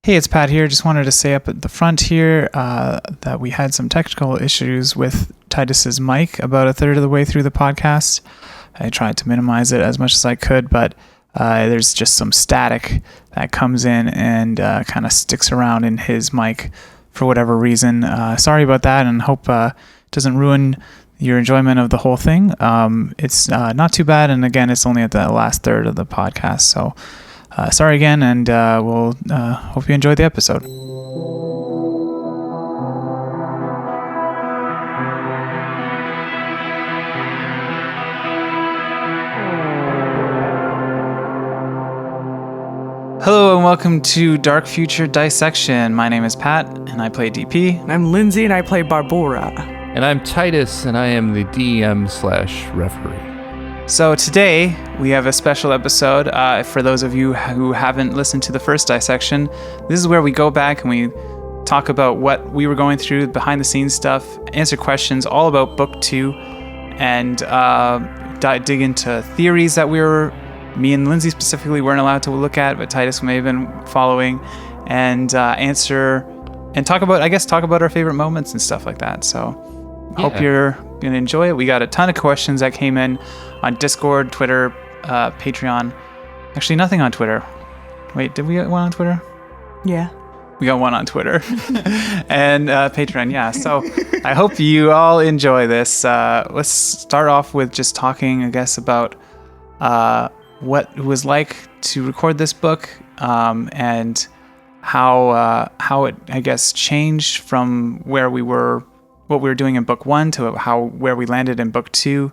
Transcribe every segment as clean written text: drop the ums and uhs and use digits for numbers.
Hey, it's Pat here. Just wanted to say up at the front here that we had some technical issues with Titus's mic about a third of the way through the podcast. I tried to minimize it as much as I could, but there's just some static that comes in and kind of sticks around in his mic for whatever reason. Sorry about that, and hope it doesn't ruin your enjoyment of the whole thing. It's not too bad, and again, it's only at the last third of the podcast, so sorry again, and we'll hope you enjoy the episode. Hello and welcome to Dark Future Dissection. My name is Pat, and I play DP. And I'm Lindsay, and I play Barbora. And I'm Titus, and I am the DM/referee. So today we have a special episode. For those of you who haven't listened to the first dissection, this is where we go back and we talk about what we were going through, behind the scenes stuff, answer questions all about book 2, and dig into theories that me and Lindsay specifically weren't allowed to look at, but Titus may have been following, and answer and talk about our favorite moments and stuff like that. So hope you're gonna enjoy it. We got a ton of questions that came in on Discord, Twitter, Patreon. Actually, nothing on Twitter. Wait, did we get one on Twitter? Yeah. We got one on Twitter. And Patreon, yeah. So I hope you all enjoy this. Let's start off with just talking, I guess, about what it was like to record this book, and how it, I guess, changed from what we were doing in book 1 to where we landed in book 2.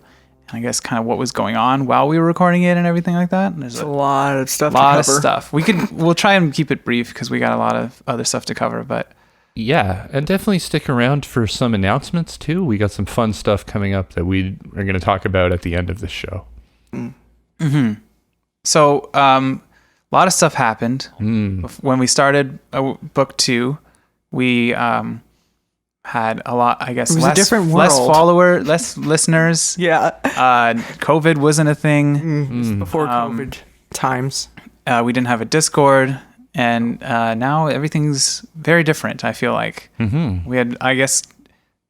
I guess kind of what was going on while we were recording it and everything like that. And there's a lot of stuff. We'll try and keep it brief because we got a lot of other stuff to cover. But yeah, and definitely stick around for some announcements too. We got some fun stuff coming up that we are going to talk about at the end of the show. Mm-hmm. So a lot of stuff happened when we started book 2. We had a lot, I guess, less followers, less listeners. Yeah. COVID wasn't a thing. Before COVID times. We didn't have a Discord, and now everything's very different, I feel like. Mm-hmm. We had, I guess,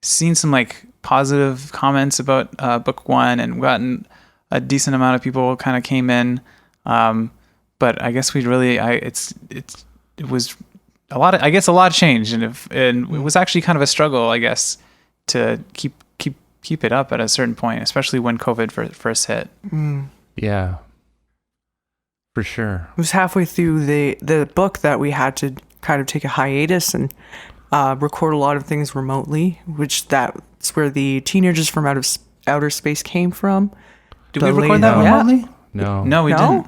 seen some like positive comments about book 1 and gotten a decent amount of people kind of came in. But I guess it was a lot changed, and it was actually kind of a struggle, I guess, to keep it up at a certain point, especially when COVID first hit. Yeah, for sure. It was halfway through the book that we had to kind of take a hiatus and record a lot of things remotely, that's where the teenagers from outer space came from. Did we record that remotely? No, we didn't.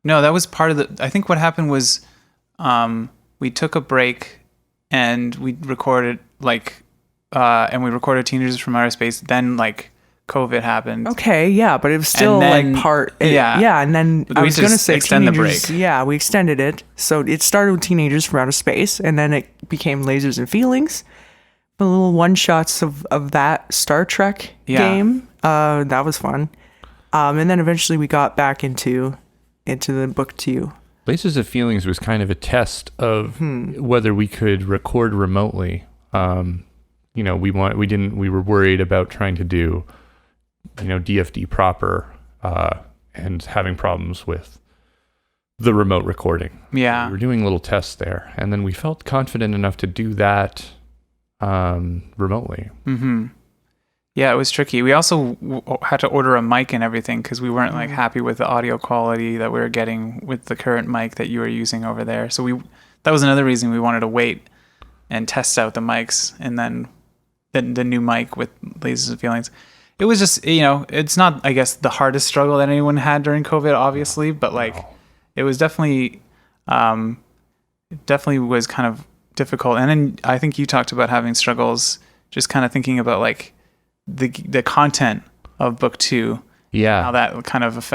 No, that was part of the. I think what happened was, we took a break, and we recorded Teenagers from Outer Space. Then COVID happened. Okay, yeah, but it was still part. Yeah, and then I was going to say extend the break. Yeah, we extended it. So it started with Teenagers from Outer Space, and then it became Lasers and Feelings. The little one shots of that Star Trek game. That was fun. And then eventually we got back into the book 2. Lasers of Feelings was kind of a test of whether we could record remotely. We were worried about trying to do, DFD proper, and having problems with the remote recording. Yeah. We were doing little tests there, and then we felt confident enough to do that remotely. Mm-hmm. Yeah, it was tricky. We also had to order a mic and everything because we weren't happy with the audio quality that we were getting with the current mic that you were using over there. So that was another reason we wanted to wait and test out the mics, and then the new mic with Lasers and Feelings. It was just, it's not, I guess, the hardest struggle that anyone had during COVID, obviously, but it was definitely was kind of difficult. And then I think you talked about having struggles just kind of thinking about the content of book 2, how that kind of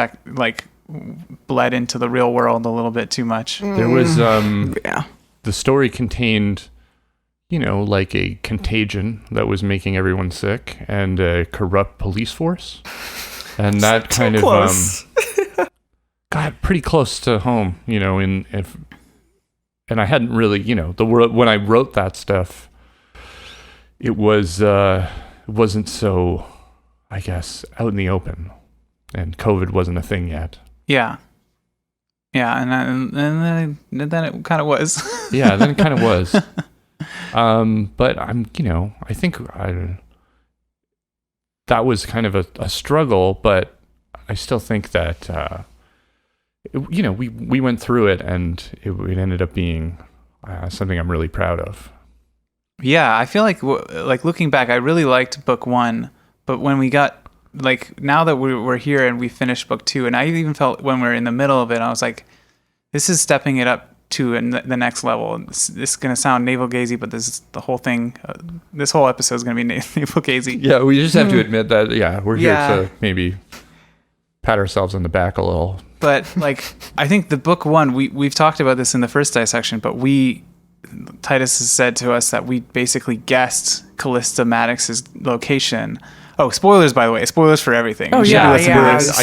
bled into the real world a little bit too much. There was the story contained a contagion that was making everyone sick, and a corrupt police force, and that kind of got pretty close to home, and I hadn't really, when I wrote that stuff, it wasn't so, I guess, out in the open, and COVID wasn't a thing yet. Yeah. Yeah, and then it kind of was. Yeah, then it kind of was. But I think that was kind of a struggle, but I still think that, we went through it, and it ended up being something I'm really proud of. Yeah, I feel like looking back, I really liked book 1, but when we got, now that we're here and we finished book 2, and I even felt when we were in the middle of it, I was like, this is stepping it up to the next level. This is going to sound navel-gazy, but this is the whole thing. This whole episode is going to be navel-gazy. Yeah, we just have to admit that, we're here to maybe pat ourselves on the back a little. But, I think the book 1, we've talked about this in the first dissection, but Titus has said to us that we basically guessed Callista Maddox's location. Oh, spoilers, by the way. Spoilers for everything. Oh, yeah. I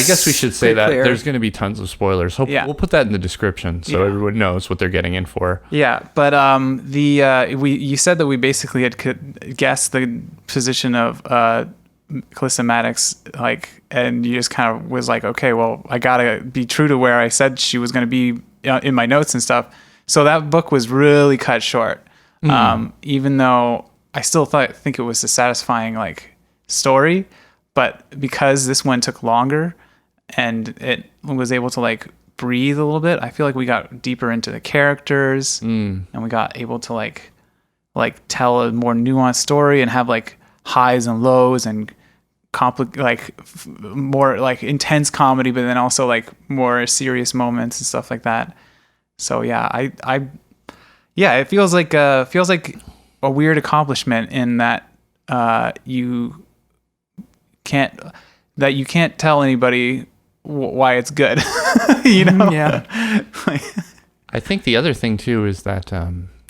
guess we should say that clear. there's going to be tons of spoilers. We'll put that in the description so everyone knows what they're getting in for. Yeah, but you said that we basically had guessed the position of Callista Maddox, and you just kind of was like, okay, well, I gotta be true to where I said she was going to be in my notes and stuff. So that book was really cut short, even though I still think it was a satisfying story, but because this one took longer and it was able to breathe a little bit, I feel like we got deeper into the characters and we got able to tell a more nuanced story and have highs and lows and more intense comedy, but then also more serious moments and stuff like that. So yeah, it feels like a weird accomplishment in that you can't tell anybody why it's good. Yeah. I think the other thing too is that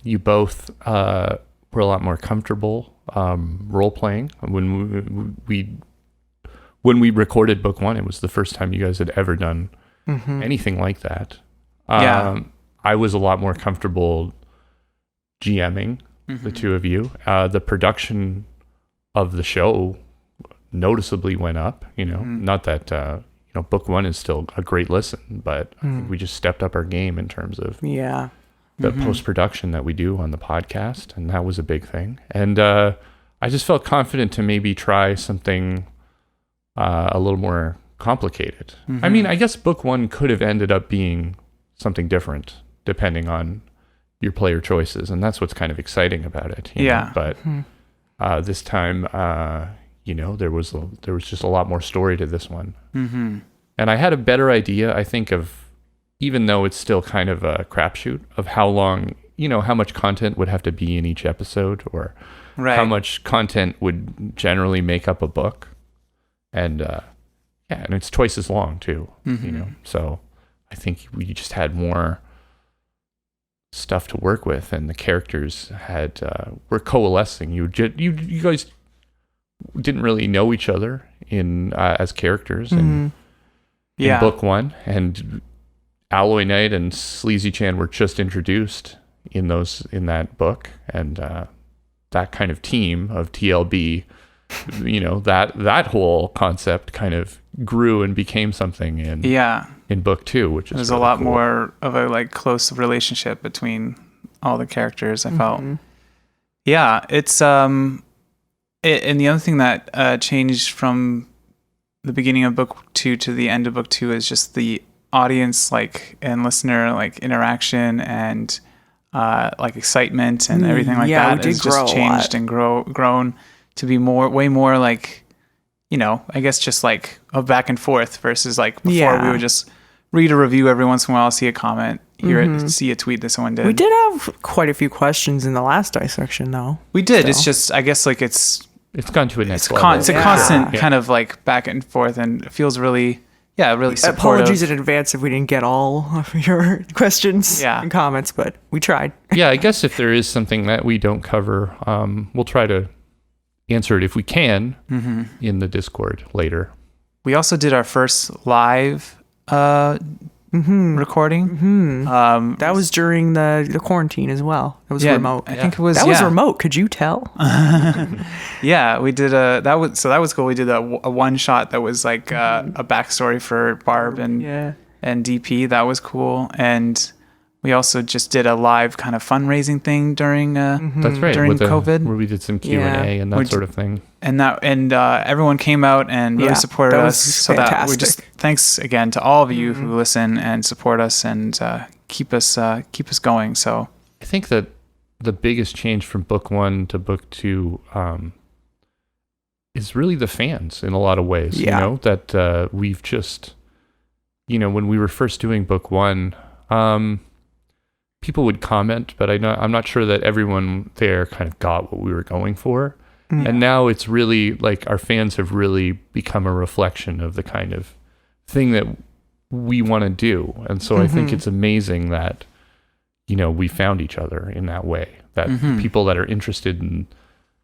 you both were a lot more comfortable role playing when we recorded book 1. It was the first time you guys had ever done anything like that. I was a lot more comfortable GMing the two of you. The production of the show noticeally went up, not that book 1 is still a great listen, but I think we just stepped up our game in terms of the post-production that we do on the podcast, and that was a big thing. And I just felt confident to maybe try something a little more complicated. I mean, I guess book 1 could have ended up being something different depending on your player choices, and that's what's kind of exciting about it. You know? But this time, there was just a lot more story to this one, and I had a better idea, I think, of, even though it's still kind of a crapshoot, of how long, how much content would have to be in each episode, or how much content would generally make up a book, and and it's twice as long too, So I think we just had more stuff to work with, and the characters were coalescing. You guys didn't really know each other as characters in book 1, and Alloy Knight and Sleazy Chan were just introduced in that book, and that kind of team of TLB, that whole concept kind of grew and became something in book 2, which is there's really a lot cool. more of a close relationship between all the characters, I felt. Yeah, it's and the other thing that changed from the beginning of book 2 to the end of book 2 is just the audience and listener interaction and excitement and everything that has just changed and grown to be way more I guess just a back and forth versus before we would just read a review every once in a while, see a comment, hear it, see a tweet that someone did. We did have quite a few questions in the last dissection, though. We did. Still. It's just, I guess it's gone to a next level. It's a constant kind of back and forth, and it feels really supportive. Apologies in advance if we didn't get all of your questions and comments, but we tried. Yeah, I guess if there is something that we don't cover, we'll try to answer it if we can in the Discord later. We also did our first live recording. That was during the quarantine as well. It was remote. I think it was. That was remote. Could you tell? Yeah, we did that was cool. We did a one shot that was like a backstory for Barb and DP. That was cool. And we also just did a live kind of fundraising thing during that's right, during COVID, where we did some Q&A and that sort of thing. And everyone came out and really supported us. So that we just thanks again to all of you who listen and support us and keep us going. So I think that the biggest change from book 1 to book 2 is really the fans in a lot of ways. You know, that we've just, you know, when we were first doing book 1, people would comment, but I'm not sure that everyone there kind of got what we were going for. And now it's really like our fans have really become a reflection of the kind of thing that we want to do. And so I think it's amazing that, you know, we found each other in that way, that people that are interested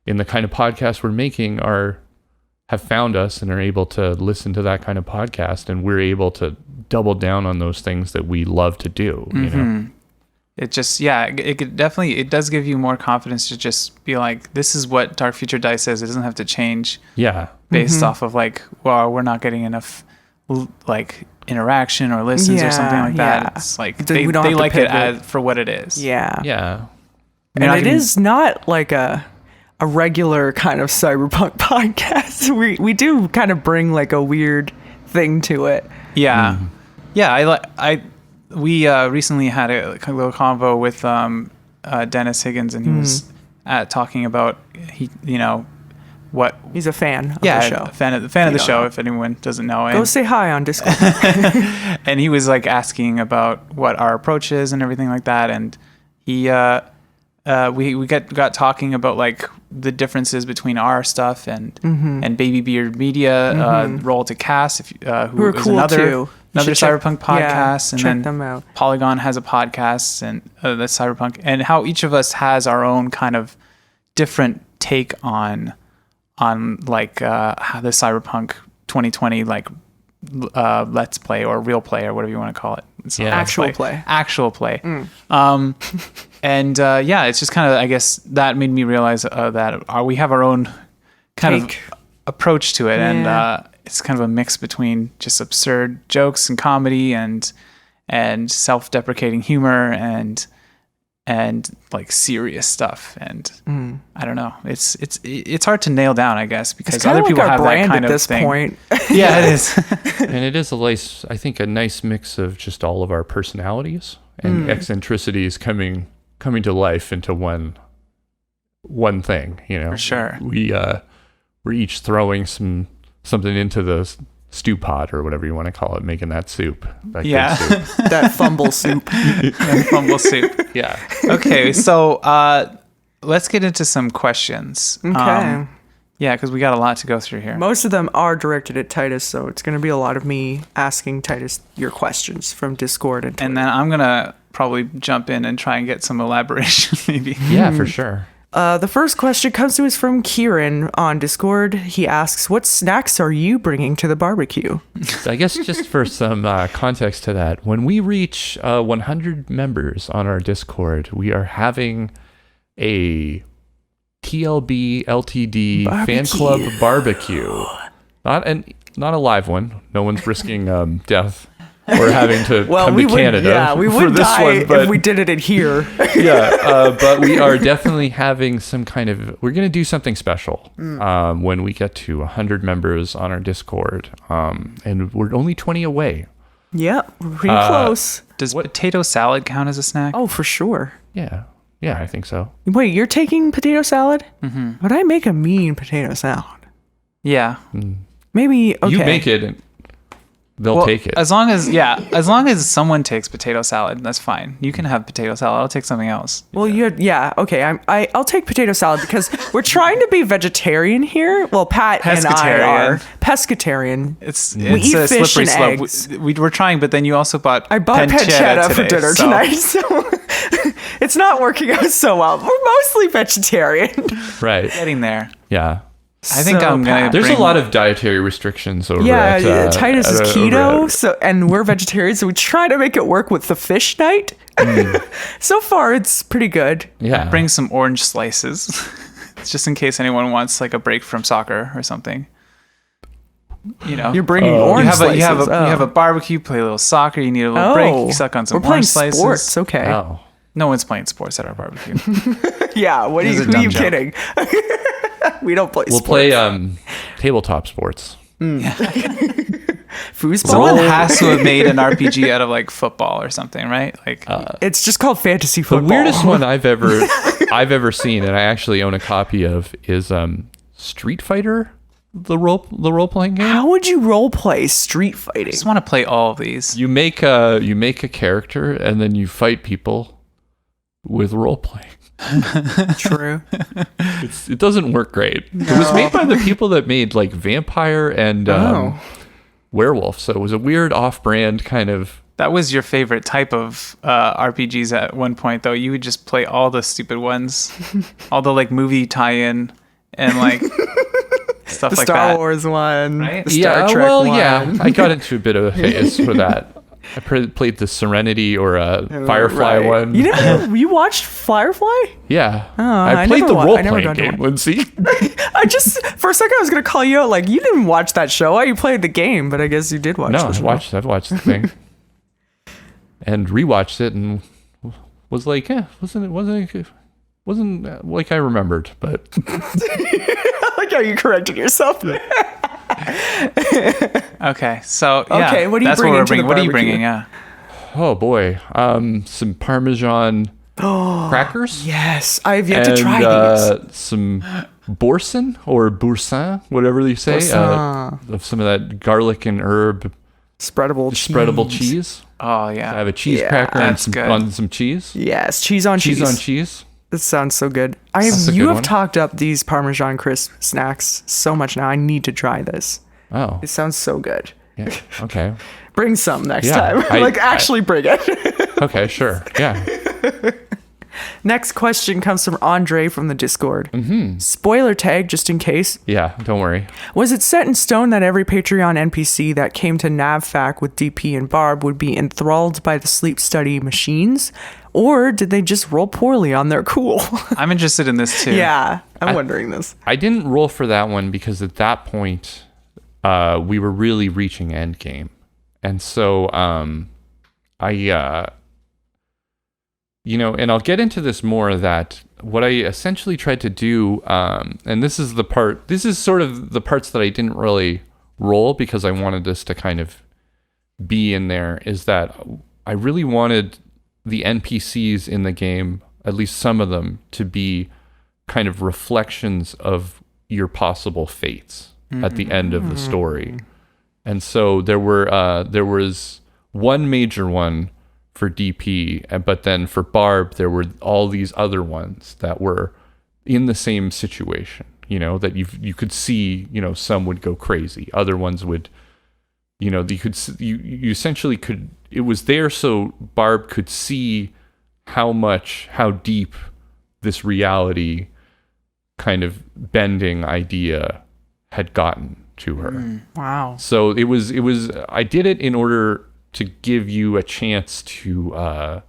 in the kind of podcast we're making have found us and are able to listen to that kind of podcast, and we're able to double down on those things that we love to do, you know? It just, it does give you more confidence to just be like, this is what Dark Future Dice is. It doesn't have to change based off of like, well, we're not getting enough like interaction or listens or something like that. It's like they like it for what it is. Yeah. And it is not like a regular kind of cyberpunk podcast. We do kind of bring like a weird thing to it. Yeah. We recently had a little convo with Dennis Higgins, and he was talking about what he's a fan of the show. fan of the show. If anyone doesn't know, go say hi on Discord. And he was like asking about what our approach is and everything like that, and he we got talking about like the differences between our stuff and Baby Beard Media, Roll to Cast, who is cool another Cyberpunk podcast, and check then them out. Polygon has a podcast, and that's Cyberpunk, and how each of us has our own kind of different take on like how the Cyberpunk 2020 like let's play or real play or whatever you want to call it. It's actual play. And it's just kind of, I guess that made me realize that we have our own kind of approach to it, and it's kind of a mix between just absurd jokes and comedy and self-deprecating humor and like serious stuff. And I don't know, it's hard to nail down, I guess, because other people have that kind of thing. Point. Yeah, it is. And it is a nice mix of just all of our personalities and eccentricities coming to life into one thing, you know. For sure. We're each throwing something into the stew pot or whatever you want to call it, making that soup. That good soup. That fumble soup. Fumble soup. Yeah. Okay, so let's get into some questions. Okay. Because we got a lot to go through here. Most of them are directed at Titus, so it's going to be a lot of me asking Titus your questions from Discord and Twitter. And then I'm going to probably jump in and try and get some elaboration, maybe. Yeah, for sure. The first question comes to us from Kieran on Discord. He asks, what snacks are you bringing to the barbecue? I guess just for some context to that, when we reach 100 members on our Discord, we are having a TLB LTD fan club barbecue. Not a live one. No one's risking death or having to come to Canada. Yeah, we would die if we did it in here. But we are definitely having some kind of. We're going to do something special when we get to 100 members on our Discord, and we're only 20 away. Yeah, we're pretty close. Does potato salad count as a snack? Oh, for sure. Yeah, I think so. Wait, you're taking potato salad? But I make a mean potato salad. Yeah. Maybe, okay. You make it and they'll take it. As long as someone takes potato salad, that's fine. You can have potato salad. I'll take something else. Well, okay. I'll take potato salad because we're trying to be vegetarian here. Well, Pat and I are pescatarian. It's we eat a fish slippery and slope. eggs. We're trying, but then you also bought pancetta for dinner tonight, so it's not working out so well. We're mostly vegetarian. Right. Getting there. Yeah. I think I'm gonna. There's a lot of dietary restrictions over at Titus is over keto, and we're vegetarians, so we try to make it work with the fish night. So far, it's pretty good. Yeah. Bring some orange slices, just in case anyone wants like a break from soccer or something. You know, You're bringing orange slices. You have a barbecue, play a little soccer. You need a little break. You suck on some orange slices. We're playing sports. Okay. Oh. No one's playing sports at our barbecue. Yeah. Who are you kidding? We don't play. We'll sports. play tabletop sports. Foosball. Someone has to have made an RPG out of like football or something, right? Like it's just called fantasy The football. weirdest one I've ever seen, and I actually own a copy of, is Street Fighter, the role playing game. How would you role play Street Fighting? I just want to play all of these. You make a character and then you fight people with role playing. True. It doesn't work great. It was made by the people that made like Vampire and Werewolf, so it was a weird off-brand kind of. That was your favorite type of RPGs at one point, though. You would just play all the stupid ones, all the like movie tie-in and like stuff the like Star that. Wars one, Right? the Star Trek one. Yeah, I got into a bit of a phase for that. I played the Serenity or Firefly one. You watched Firefly? Yeah. Oh, I played the role-playing game, Lindsay. I just, for a second, I was going to call you out like, you didn't watch that show. You played the game, but I guess you did watch No, the show. I've watched the thing. And rewatched it and was like, wasn't like I remembered, but. I like how you corrected yourself. Okay, so yeah, okay, what are you that's bringing? What we're bringing. What are you barbecue? bringing? Yeah. Oh boy, some Parmesan crackers. Yes, I've yet to try these. Some boursin or boursin, whatever you say. Of some of that garlic and herb spreadable cheese. Oh yeah. I have a cheese cracker and good. some cheese. Yes, cheese on cheese. Cheese on cheese. This sounds so good. You have talked up these Parmesan crisp snacks so much now. I need to try this. Oh. It sounds so good. Yeah. Okay. Bring some next time. Actually bring it. Okay, sure. Yeah. Next question comes from Andre from the Discord. Spoiler tag, just in case. Yeah, don't worry. Was it set in stone that every Patreon NPC that came to NavFac with DP and Barb would be enthralled by the sleep study machines? Or did they just roll poorly on their cool? I'm interested in this too. Yeah, I'm wondering this. I didn't roll for that one because at that point, we were really reaching endgame. And so and I'll get into this more, that what I essentially tried to do, and this is sort of the parts that I didn't really roll because I wanted this to kind of be in there, is that I really wanted the NPCs in the game, at least some of them, to be kind of reflections of your possible fates at the end of the story. And so there was one major one for DP, but then for Barb, there were all these other ones that were in the same situation, that you could see, some would go crazy. Other ones would, you essentially could, it was there so Barb could see how deep this reality kind of bending idea had gotten to her. Wow. So it was I did it in order to give you a chance to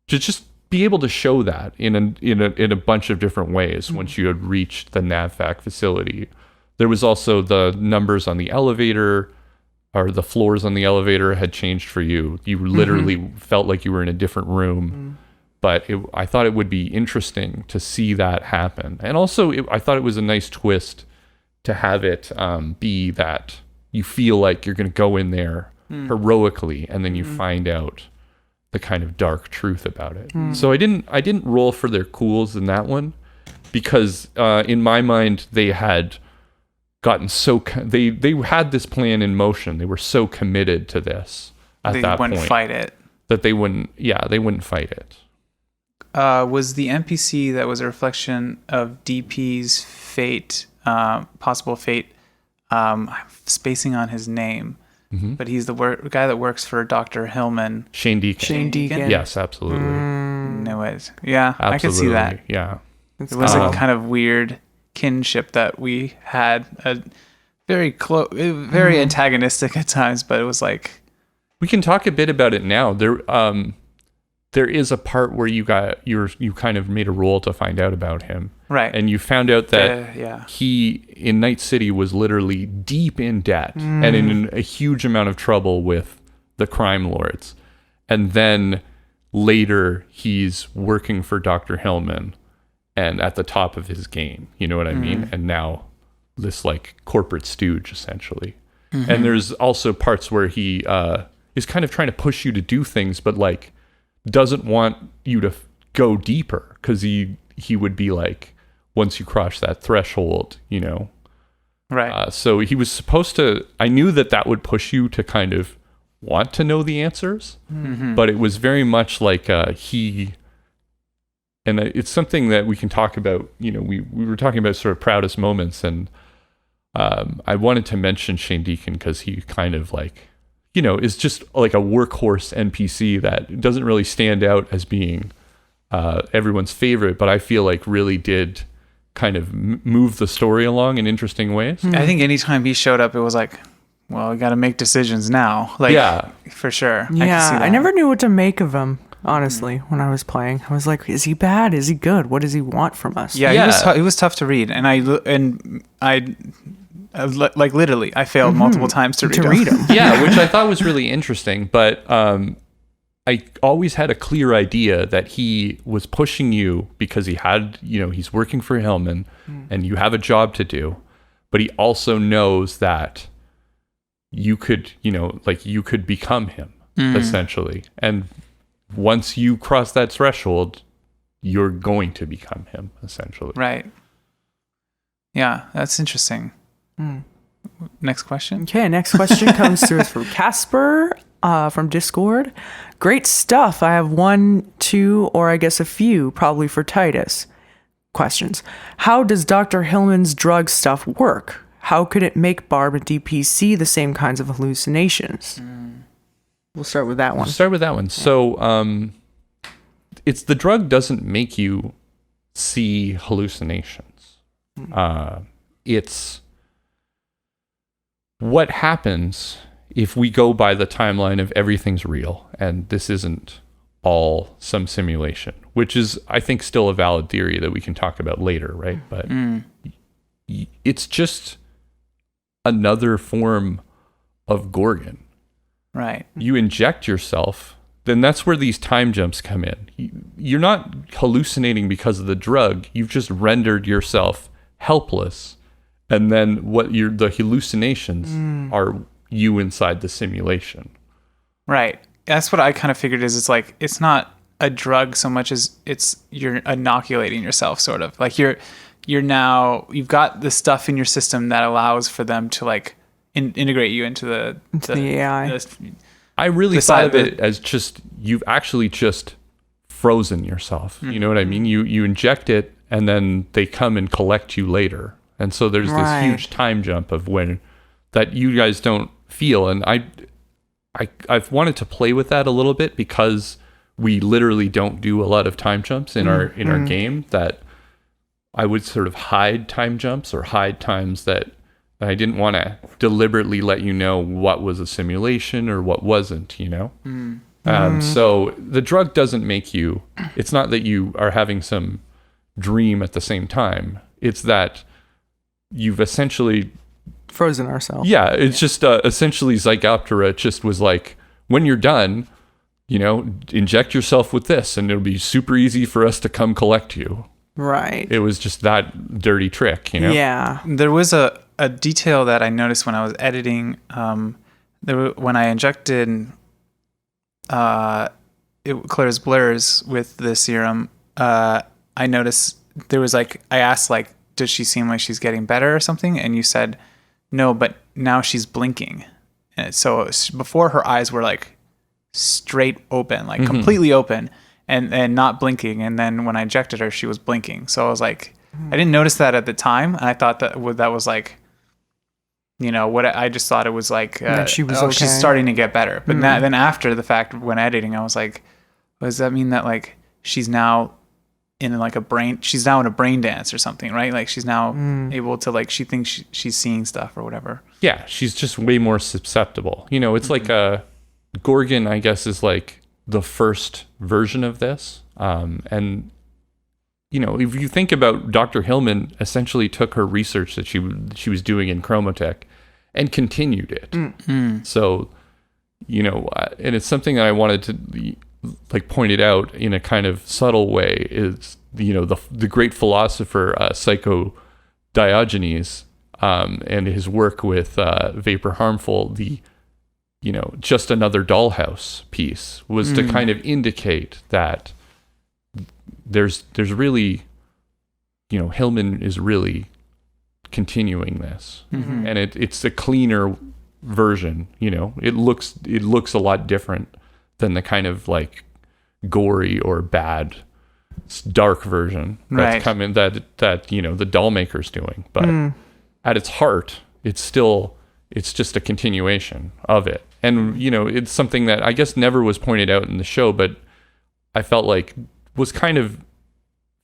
just be able to show that in a bunch of different ways once you had reached the NavFac facility. There was also the numbers on the elevator, or the floors on the elevator had changed for you. You literally felt like you were in a different room. But I thought it would be interesting to see that happen. And also, I thought it was a nice twist to have it be that you feel like you're going to go in there heroically, and then you find out the kind of dark truth about it. So I didn't roll for their cools in that one, because in my mind they had gotten they had this plan in motion. They were so committed to this at that point. They wouldn't fight it. That they wouldn't fight it. Was the NPC that was a reflection of DP's fate, possible fate, I'm spacing on his name, but he's the guy that works for Dr. Hillman. Shane Deacon. Yes, absolutely. Knew it. Yeah, absolutely. I could see that. Yeah. It was a kind of weird kinship that we had. A very close, very antagonistic at times, but it was like. We can talk a bit about it now. There is a part where you kind of made a roll to find out about him. Right. And you found out that he, in Night City, was literally deep in debt and in a huge amount of trouble with the crime lords. And then later, he's working for Dr. Hillman and at the top of his game. You know what I mean? And now this like corporate stooge, essentially. And there's also parts where he is kind of trying to push you to do things, but like, doesn't want you to go deeper because he would be like, once you cross that threshold, you know. Right. So he was supposed to, I knew that would push you to kind of want to know the answers, but it was very much like and it's something that we can talk about, you know, we were talking about sort of proudest moments, and I wanted to mention Shane Deacon because he kind of like, you know, is just like a workhorse NPC that doesn't really stand out as being everyone's favorite, but I feel like really did kind of move the story along in interesting ways. I think anytime he showed up, it was like, well, we got to make decisions now. Like, yeah, for sure. Yeah, I never knew what to make of him, honestly, when I was playing. I was like, is he bad? Is he good? What does he want from us? Yeah. He was tough to read, and I like literally, I failed multiple times to read him. Yeah, which I thought was really interesting. But I always had a clear idea that he was pushing you because he had, you know, he's working for Hillman, and you have a job to do. But he also knows that you could, you know, like you could become him essentially. And once you cross that threshold, you're going to become him essentially. Right. Yeah, that's interesting. Next question. Okay, next question comes to us from Casper from Discord. Great stuff. I have 1, 2, or I guess a few, probably for Titus. Questions. How does Dr. Hillman's drug stuff work? How could it make Barb and DP see the same kinds of hallucinations? We'll start with that one. So it's the drug doesn't make you see hallucinations. It's what happens if we go by the timeline of everything's real and this isn't all some simulation, which is, I think, still a valid theory that we can talk about later, right? But it's just another form of Gorgon. Right. You inject yourself, then that's where these time jumps come in. You're not hallucinating because of the drug. You've just rendered yourself helpless. And then the hallucinations are you inside the simulation. Right. That's what I kind of figured is it's like, it's not a drug so much as you're inoculating yourself, sort of. Like you've got the stuff in your system that allows for them to like integrate you into the AI. I really thought of it as just, you've actually just frozen yourself. You know what I mean? You inject it and then they come and collect you later. And so there's this huge time jump of when that you guys don't feel. And I've wanted to play with that a little bit because we literally don't do a lot of time jumps in our game, that I would sort of hide time jumps or hide times that I didn't want to deliberately let you know what was a simulation or what wasn't, you know? So the drug doesn't make you, it's not that you are having some dream at the same time. It's that you've essentially frozen ourselves. Yeah, it's just essentially Zygospora just was like, when you're done, you know, inject yourself with this and it'll be super easy for us to come collect you. Right. It was just that dirty trick, you know? Yeah. There was a detail that I noticed when I was editing. When I injected Claire's blurs with the serum, I noticed there was like, I asked like, does she seem like she's getting better or something? And you said, no, but now she's blinking. And so before her eyes were like straight open, like completely open and not blinking. And then when I injected her, she was blinking. So I was like, I didn't notice that at the time. And I thought that was like, you know, what I just thought it was like, she was okay. She's starting to get better. But then after the fact, when editing, I was like, does that mean that like she's now in like she's now in a brain dance or something, right? Like she's now able to, like, she thinks she's seeing stuff or whatever. Yeah, she's just way more susceptible. You know, it's like Gorgon, I guess, is like the first version of this. And, you know, if you think about Dr. Hillman essentially took her research that she was doing in Chromotech and continued it. So, you know, and it's something that I wanted to like point it out in a kind of subtle way is, you know, the great philosopher Psycho Diogenes and his work with Vapor Harmful, the, you know, just another dollhouse piece was to kind of indicate that there's really, you know, Hillman is really continuing this, and it's a cleaner version. You know, it looks a lot different than the kind of like gory or bad dark version that's coming that you know the doll maker's doing, but at its heart it's just a continuation of it. And you know, it's something that I guess never was pointed out in the show, but I felt like was kind of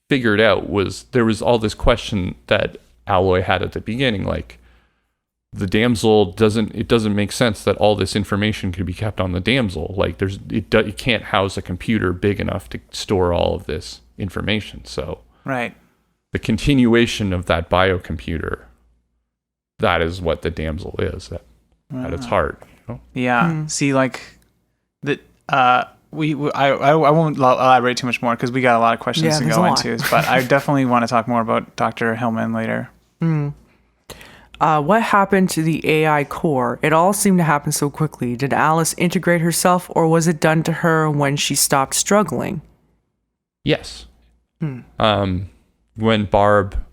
figured out. Was there was all this question that Alloy had at the beginning, like the damsel it doesn't make sense that all this information could be kept on the damsel. Like it can't house a computer big enough to store all of this information. So the continuation of that biocomputer, that is what the damsel is at its heart. You know? Yeah. See, like that. I won't elaborate too much more because we got a lot of questions to go into. But I definitely want to talk more about Dr. Hillman later. What happened to the AI core? It all seemed to happen so quickly. Did Alice integrate herself, or was it done to her when she stopped struggling? Yes. When Barb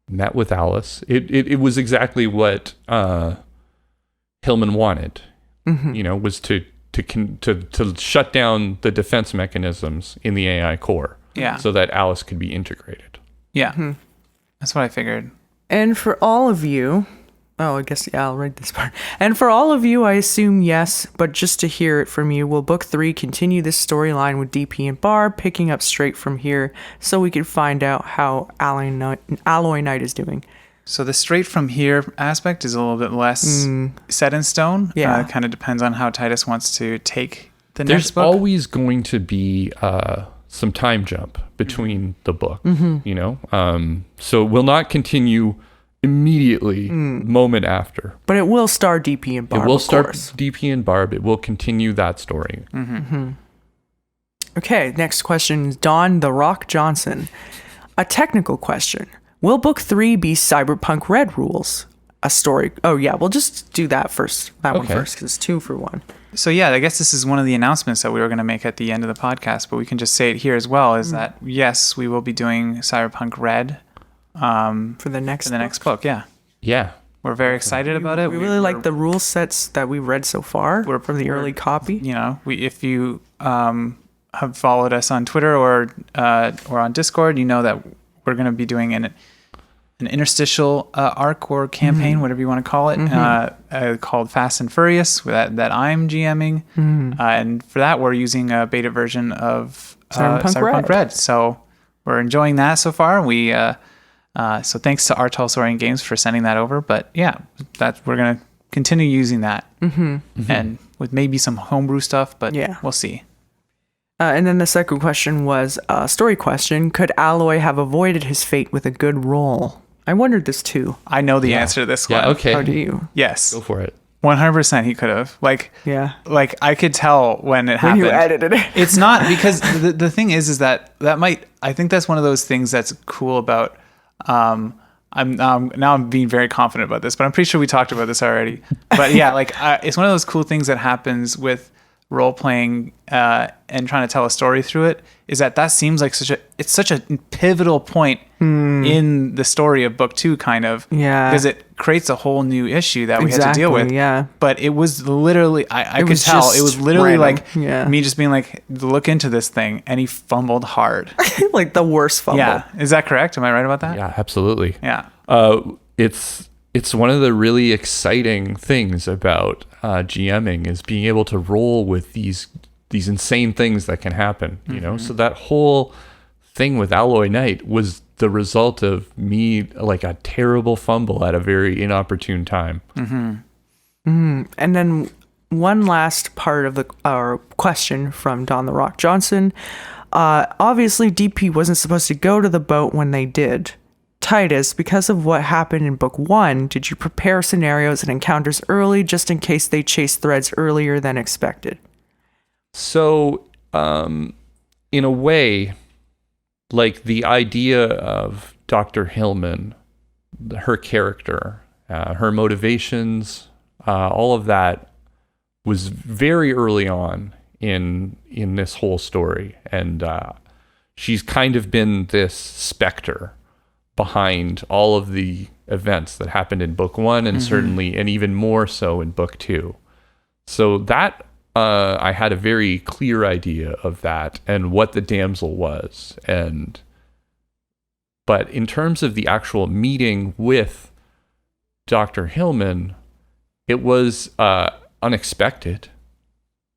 met with Alice, it was exactly what Hillman wanted. You know, was to shut down the defense mechanisms in the AI core. Yeah. So that Alice could be integrated. Yeah. That's what I figured. And for all of you, I guess, I'll read this part. And for all of you, I assume yes, but just to hear it from you, will Book 3 continue this storyline with DP and Barb, picking up straight from here, so we can find out how Alloy Knight is doing? So the straight from here aspect is a little bit less set in stone. Yeah. It kind of depends on how Titus wants to take the next book. There's always going to be some time jump between the book, you know? So it will not continue immediately, moment after. But it will star DP and Barb, It will of start course. DP and Barb. It will continue that story. Okay, next question is Don the Rock Johnson. A technical question. Will Book 3 be Cyberpunk Red rules? A story. Oh, yeah, we'll just do that first. One first, because it's 2 for 1. So yeah, I guess this is one of the announcements that we were going to make at the end of the podcast, but we can just say it here as well, is that yes, we will be doing Cyberpunk Red for the next book. Yeah. Yeah. We're very excited about it. We really like the rule sets that we read so far from the early copy. You know, if you have followed us on Twitter or on Discord, you know that we're going to be doing an interstitial arc or campaign, whatever you want to call it, called Fast and Furious that I'm GMing. And for that, we're using a beta version of Cyberpunk Red. So we're enjoying that so far. We so thanks to Artel Saurian Games for sending that over. But yeah, we're going to continue using that. And with maybe some homebrew stuff, but we'll see. And then the second question was a story question. Could Alloy have avoided his fate with a good roll? I wondered this too. I know the answer to this one. Yeah, okay. How do you? Yes. Go for it. 100% he could have. Like I could tell when it happened. When you edited it. It's not, because the thing is that I think that's one of those things that's cool about, I'm being very confident about this, but I'm pretty sure we talked about this already. But yeah, like it's one of those cool things that happens with role playing and trying to tell a story through it, is that seems like such a pivotal point in the story of book 2, kind of, because it creates a whole new issue that we had to deal with. But it was literally, I could tell it was literally random. Like me just being like, look into this thing, and he fumbled hard. Like the worst fumble. Yeah, is that correct? Am I right about that? Yeah, absolutely. Yeah. It's one of the really exciting things about GMing is being able to roll with these insane things that can happen, you know? So that whole thing with Alloy Knight was the result of me, like, a terrible fumble at a very inopportune time. And then one last part of our question from Don the Rock Johnson. Obviously, DP wasn't supposed to go to the boat when they did. Titus, because of what happened in book 1, did you prepare scenarios and encounters early just in case they chase threads earlier than expected? So, in a way, like, the idea of Dr. Hillman, her character, her motivations, all of that was very early on in this whole story. And she's kind of been this specter behind all of the events that happened in book 1 and certainly, and even more so in book 2. So that I had a very clear idea of that and what the damsel was. But in terms of the actual meeting with Dr. Hillman, it was unexpected.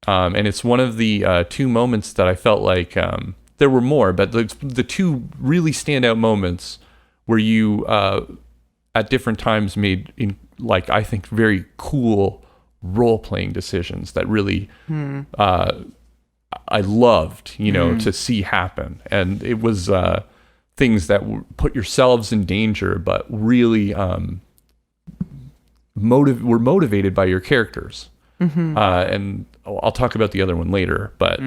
And it's one of the 2 moments that I felt like there were more, but the 2 really standout moments where you at different times made, I think, very cool role-playing decisions that really I loved, to see happen. And it was things that put yourselves in danger, but really were motivated by your characters. And I'll talk about the other one later, but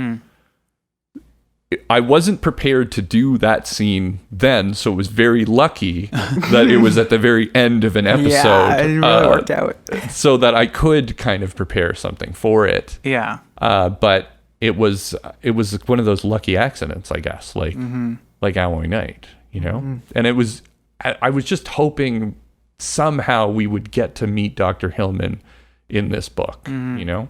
I wasn't prepared to do that scene then, so it was very lucky that it was at the very end of an episode. Yeah, it really worked out. So that I could kind of prepare something for it. Yeah. But it was one of those lucky accidents, I guess, like Alloy Knight, And it was, I was just hoping somehow we would get to meet Dr. Hillman in this book, I'll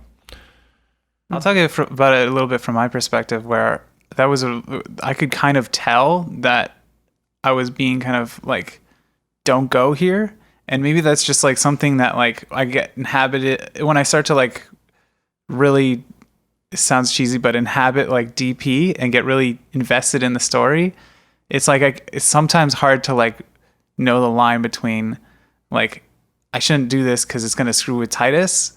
talk about it a little bit from my perspective, where I could kind of tell that I was being kind of like, don't go here. And maybe that's just like something that like I get inhabited when I start to like really, it sounds cheesy, but inhabit like DP and get really invested in the story. It's like, it's sometimes hard to like know the line between like, I shouldn't do this because it's going to screw with Titus.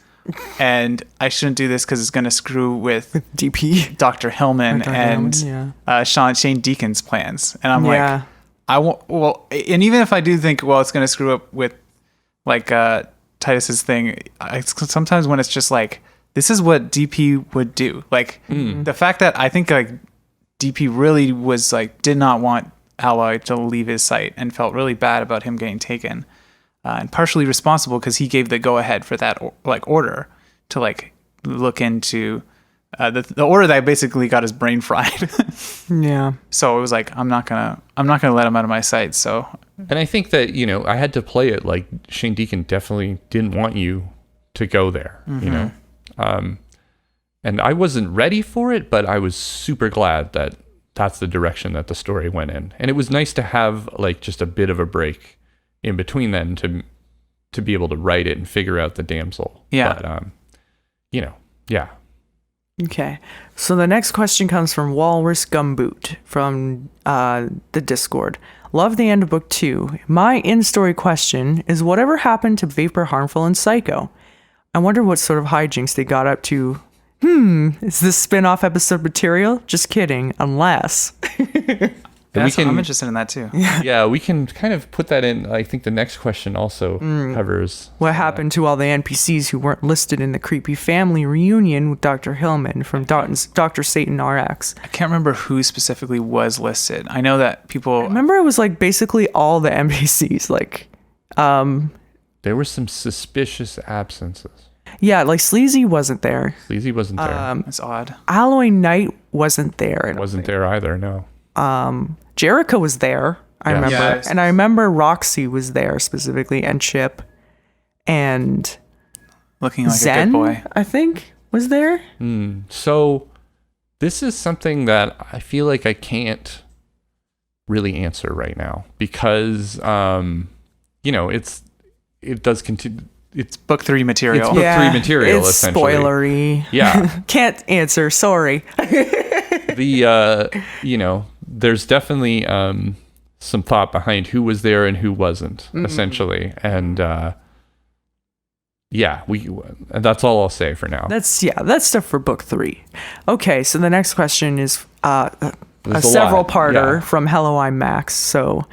And I shouldn't do this because it's going to screw with DP, Dr. Hillman, and Shane Deacon's plans. And I'm like, I won't. Well, and even if I do think, well, it's going to screw up with like Titus's thing. Sometimes when it's just like, this is what DP would do. Like the fact that I think like DP really was like did not want Alloy to leave his site and felt really bad about him getting taken. And partially responsible because he gave the go-ahead for that like order to like look into the order that basically got his brain fried. Yeah. So it was like I'm not gonna let him out of my sight. So. And I think that I had to play it like Shane Deacon definitely didn't want you to go there. And I wasn't ready for it, but I was super glad that that's the direction that the story went in. And it was nice to have like just a bit of a break in between then to be able to write it and figure out the damsel. Yeah. But, yeah. Okay. So the next question comes from Walrus Gumboot from the Discord. Love the end of book 2. My in-story question is whatever happened to Vapor, Harmful, and Psycho? I wonder what sort of hijinks they got up to. Is this spin-off episode material? Just kidding. Unless... I'm interested in that too. Yeah, we can kind of put that in. I think the next question also covers what happened to all the NPCs who weren't listed in the creepy family reunion with Dr. Hillman from Dr. Satan RX. I can't remember who specifically was listed. I know that people. I remember it was like basically all the NPCs. Like, there were some suspicious absences. Yeah, like Sleazy wasn't there. It's odd. Alloy Knight wasn't there. Wasn't there either. No. Jericho was there, I remember. Yes. And I remember Roxy was there specifically, and Chip, and looking like Zen, a good boy, I think, was there. So this is something that I feel like I can't really answer right now because it does continue. It's book 3 material. It's book 3 material, it's essentially. Spoilery. Yeah. Can't answer. Sorry. there's definitely some thought behind who was there and who wasn't, essentially. And that's all I'll say for now. That's stuff for book 3. Okay, so the next question is a several-parter from Hello, I'm Max. So,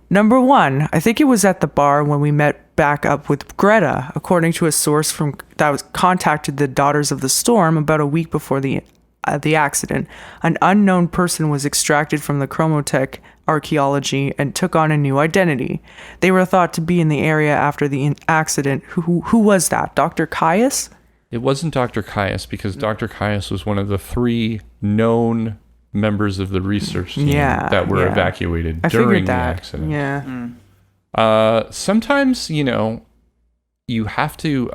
number 1, I think it was at the bar when we met back up with Greta, according to a source that was contacted the Daughters of the Storm about a week before the accident. An unknown person was extracted from the Chromotech archaeology and took on a new identity. They were thought to be in the area after the accident. Who was that? Dr. Caius? It wasn't Dr. Caius, because Dr. Caius was one of the 3 known members of the research team that were evacuated during the accident. Yeah. Sometimes, you have to,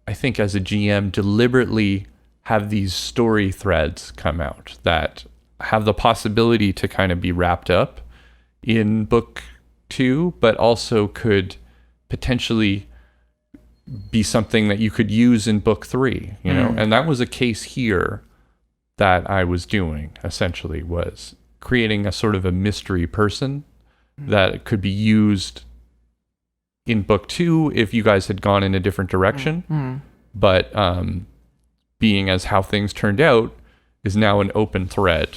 I think as a GM, deliberately have these story threads come out that have the possibility to kind of be wrapped up in book 2, but also could potentially be something that you could use in book 3, and that was a case here that I was doing, essentially, was creating a sort of a mystery person that could be used in book 2 if you guys had gone in a different direction, but being as how things turned out, is now an open thread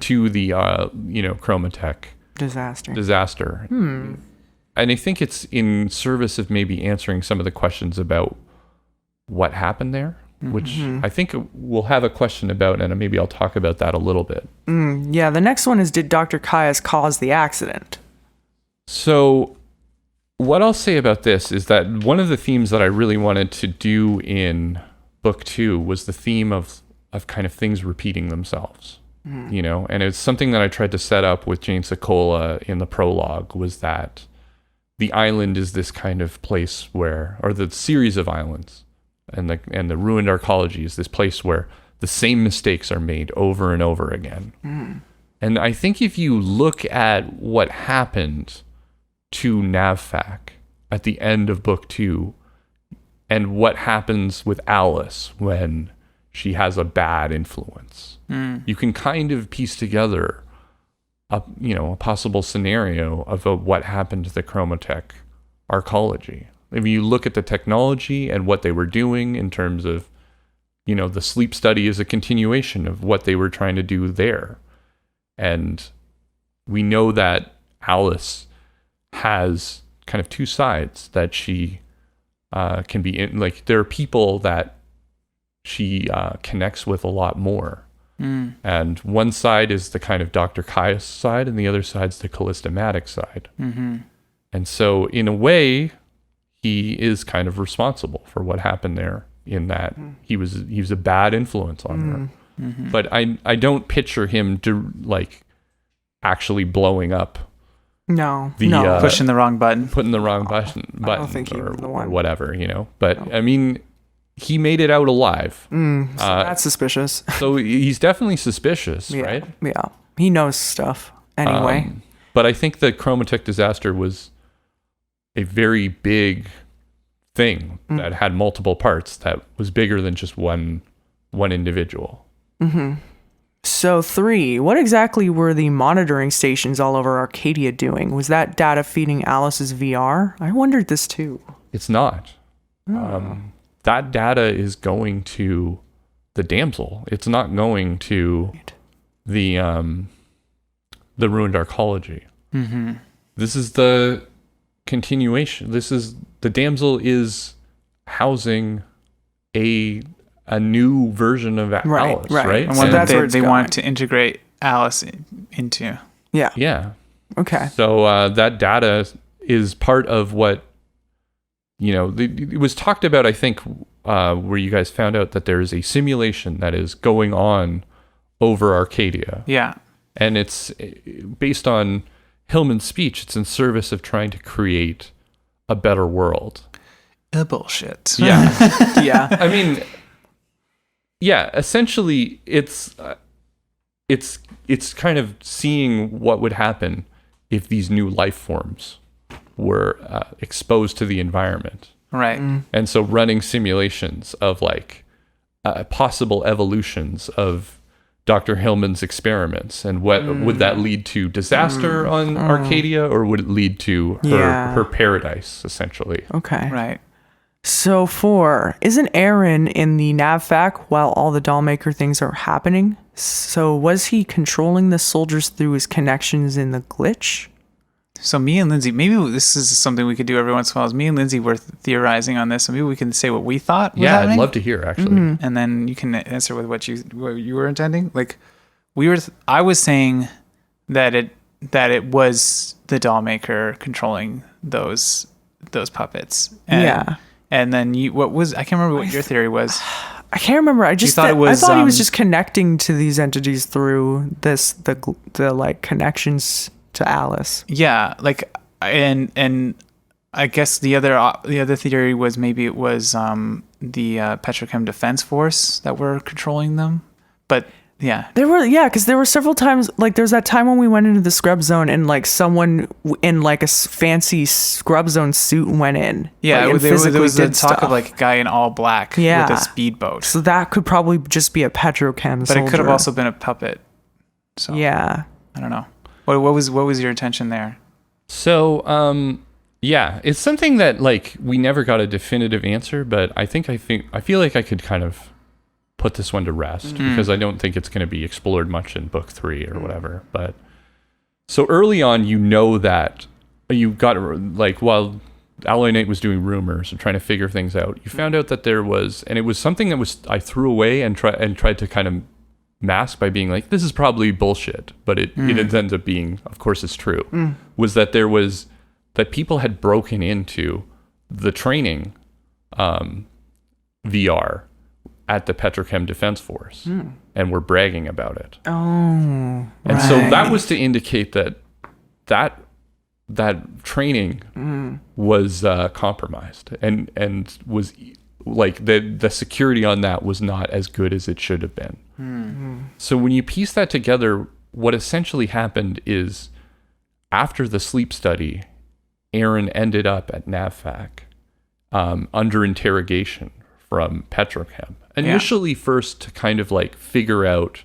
to the Chromotech disaster. And I think it's in service of maybe answering some of the questions about what happened there, which I think we'll have a question about, and maybe I'll talk about that a little bit. Yeah, the next one is, did Dr. Caius cause the accident? So what I'll say about this is that one of the themes that I really wanted to do in book 2 was the theme of kind of things repeating themselves, and it's something that I tried to set up with Jane Sokola in the prologue, was that the island is this kind of place where, or the series of islands and the ruined arcology is this place where the same mistakes are made over and over again. And I think if you look at what happened to Navfac at the end of book 2 and what happens with Alice when she has a bad influence, you can kind of piece together a possible scenario of what happened to the Chromotech arcology. If you look at the technology and what they were doing in terms of, the sleep study is a continuation of what they were trying to do there. And we know that Alice has kind of 2 sides that she can be in. Like, there are people that she connects with a lot more. And one side is the kind of Dr. Caius side, and the other side's the Callistomatic side. And so, in a way, he is kind of responsible for what happened there, in that he was a bad influence on her. But I don't picture him actually blowing up. No. Pushing the wrong button. Putting the wrong button. I don't think he was the one. Or whatever, But, I mean, he made it out alive. So that's suspicious. So he's definitely suspicious, right? Yeah. He knows stuff anyway. But I think the Chromotech disaster was a very big thing that had multiple parts, that was bigger than just one individual. So 3, what exactly were the monitoring stations all over Arcadia doing? Was that data feeding Alice's VR? I wondered this too. It's not. That data is going to the damsel. It's not going to the ruined arcology. This is the continuation. The damsel is housing a new version of Alice, right? And what they want to integrate Alice into. Yeah. Okay. So that data is part of what, it was talked about, I think, where you guys found out that there is a simulation that is going on over Arcadia. Yeah. And it's based on Hillman's speech. It's in service of trying to create a better world. Bullshit. Yeah. Yeah. I mean, yeah, essentially it's kind of seeing what would happen if these new life forms were exposed to the environment. Right. And so running simulations of possible evolutions of Dr. Hillman's experiments, and what would that lead to? Disaster on Arcadia, or would it lead to her paradise, essentially? Okay. Right. So 4, isn't Aaron in the NavFac while all the Dollmaker things are happening? So was he controlling the soldiers through his connections in the glitch? So me and Lindsay, maybe this is something we could do every once in a while. Is me and Lindsay were theorizing on this, so maybe we can say what we thought was happening. I'd love to hear, actually. And then you can answer with what you were intending. Like I was saying that it was the Dollmaker controlling those puppets. And then I can't remember what your theory was. I can't remember. I thought he was just connecting to these entities through the like connections to Alice. Yeah, like and I guess the other theory was maybe it was the Petrochem Defense Force that were controlling them. But yeah, because there were several times, like there's that time when we went into the scrub zone and like someone in like a fancy scrub zone suit went in. Yeah, like, there was a talk stuff. of like a guy in all black with a speedboat. So that could probably just be a Petrochem soldier. But it could have also been a puppet. So yeah, I don't know. What was your intention there? So it's something that like we never got a definitive answer, but I feel like I could kind of put this one to rest because I don't think it's going to be explored much in book 3 or whatever. But so early on, that you got like while Alloy Knight was doing rumors and trying to figure things out, you found out that there was, and it was something that I threw away and tried to kind of mask by being like, this is probably bullshit, but it ends up being, of course it's true, was that that people had broken into the training VR at the Petrochem Defense Force and were bragging about it. Oh, and so that was to indicate that training was compromised and was like the security on that was not as good as it should have been. So when you piece that together, what essentially happened is after the sleep study, Aaron ended up at NavFac under interrogation from Petrochem. Initially first to kind of like figure out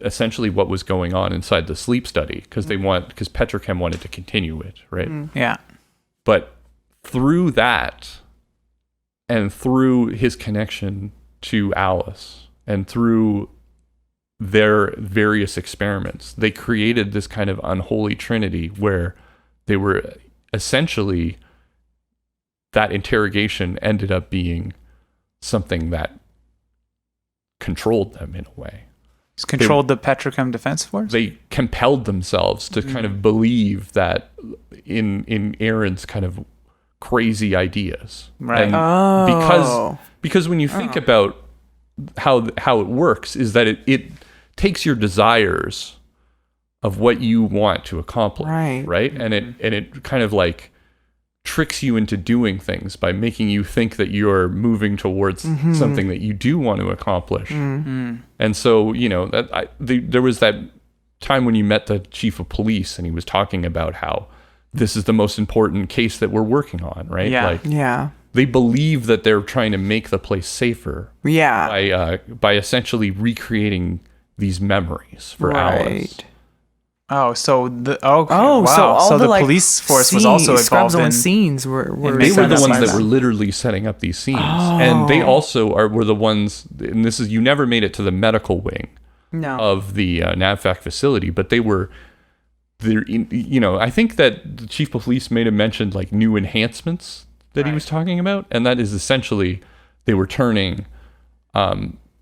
essentially what was going on inside the sleep study because Petrochem wanted to continue it, right? Yeah. But through that and through his connection to Alice and through their various experiments, they created this kind of unholy trinity where they were essentially, that interrogation ended up being something that controlled them in a way. Controlled the Petrochem Defense Force? They compelled themselves to kind of believe that in Aaron's kind of crazy ideas. Right. And because when you think about how it works is that it takes your desires of what you want to accomplish, right? And it kind of like tricks you into doing things by making you think that you're moving towards something that you do want to accomplish. And so, there was that time when you met the chief of police and he was talking about how this is the most important case that we're working on, right? Yeah. They believe that they're trying to make the place safer. Yeah. By essentially recreating these memories for Alice. Oh, so the police force was also involved in scenes. They were the ones that were literally setting up these scenes, and they also were the ones. And this is, you never made it to the medical wing of the NavFac facility, but they were there. I think that the chief of police may have mentioned like new enhancements that he was talking about, and that is essentially they were turning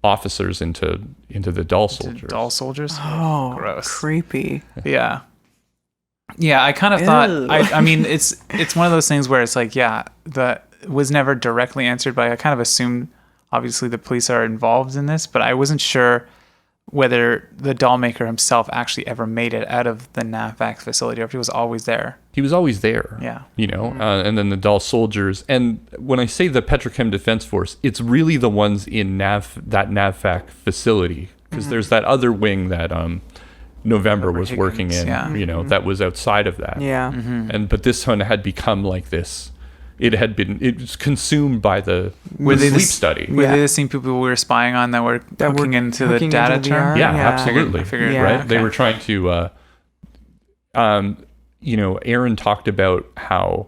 officers into the doll soldiers. Doll soldiers? Oh, gross. Creepy. Yeah. Yeah, I kind of thought, I mean, it's one of those things where it's like, that was never directly answered, but I kind of assumed, obviously, the police are involved in this, but I wasn't sure whether the doll maker himself actually ever made it out of the NavFac facility or if he was always there. He was always there. Yeah. And then the doll soldiers. And when I say the Petrochem Defense Force, it's really the ones in that NavFac facility. Because there's that other wing that November was Higgins, working in, that was outside of that. Yeah. But this one had become like this, it was consumed by the sleep study. Were they the same people we were spying on that were hooking into the data term? Yeah, absolutely. I figured, right? Okay. They were trying to, Aaron talked about how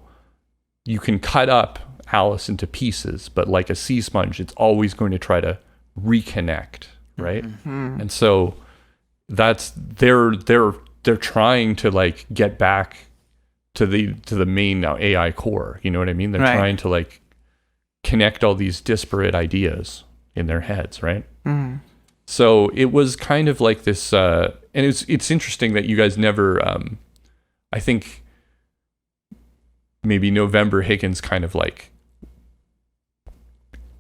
you can cut up Alice into pieces, but like a sea sponge, it's always going to try to reconnect, right? Mm-hmm. And so that's they're trying to like get back to the main AI core. You know what I mean? They're trying to like connect all these disparate ideas in their heads, right? Mm. So it was kind of like this, and it's interesting that you guys never, I think maybe November Higgins kind of like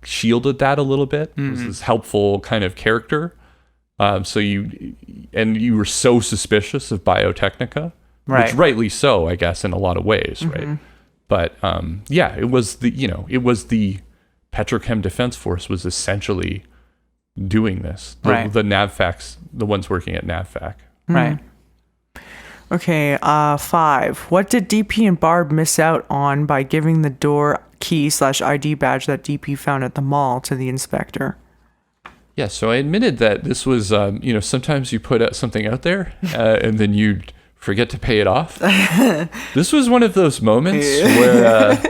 shielded that a little bit. Mm-hmm. It was this helpful kind of character. So you were so suspicious of Biotechnica, which rightly so, I guess, in a lot of ways, mm-hmm. right? But it was the Petrochem Defense Force was essentially doing this. The NAVFACs, the ones working at NAVFAC. Right. Okay, 5. What did DP and Barb miss out on by giving the door key/ID badge that DP found at the mall to the inspector? Yeah, so I admitted that this was, sometimes you put something out there and then you forget to pay it off. This was one of those moments where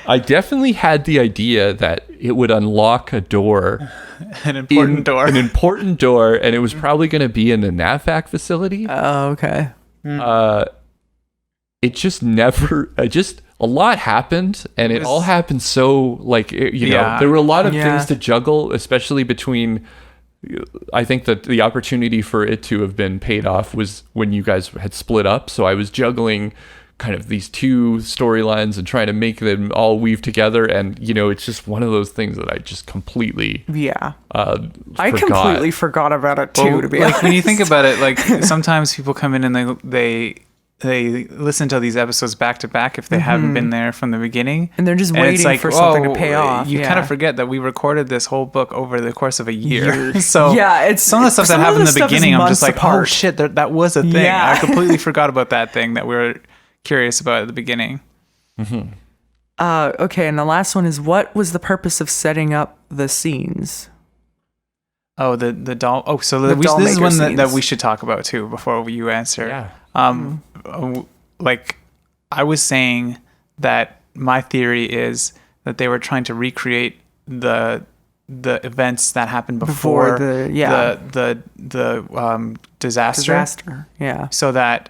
I definitely had the idea that it would unlock a door. An important door, and it was probably going to be in the NAVFAC facility. Oh, okay. It just never, a lot happened, and it all happened so, like, there were a lot of things to juggle, especially between, I think that the opportunity for it to have been paid off was when you guys had split up, so I was juggling kind of these two storylines and trying to make them all weave together, and it's just one of those things that I just completely I completely forgot about it too, to be honest. When you think about it, like sometimes people come in and they listen to these episodes back to back if they mm-hmm. haven't been there from the beginning, and they're just waiting for something to pay off. You kind of forget that we recorded this whole book over the course of a year. So it's some of the stuff that happened in the beginning. I'm just like, apart. Oh shit, that was a thing. I completely forgot about that thing that we were curious about at the beginning. Mm-hmm. Okay, and the last one is, what was the purpose of setting up the scenes? Oh, the doll. Oh, so this is one that we should talk about too before you answer. Yeah. Like I was saying that my theory is that they were trying to recreate the events that happened before the disaster. Yeah. So that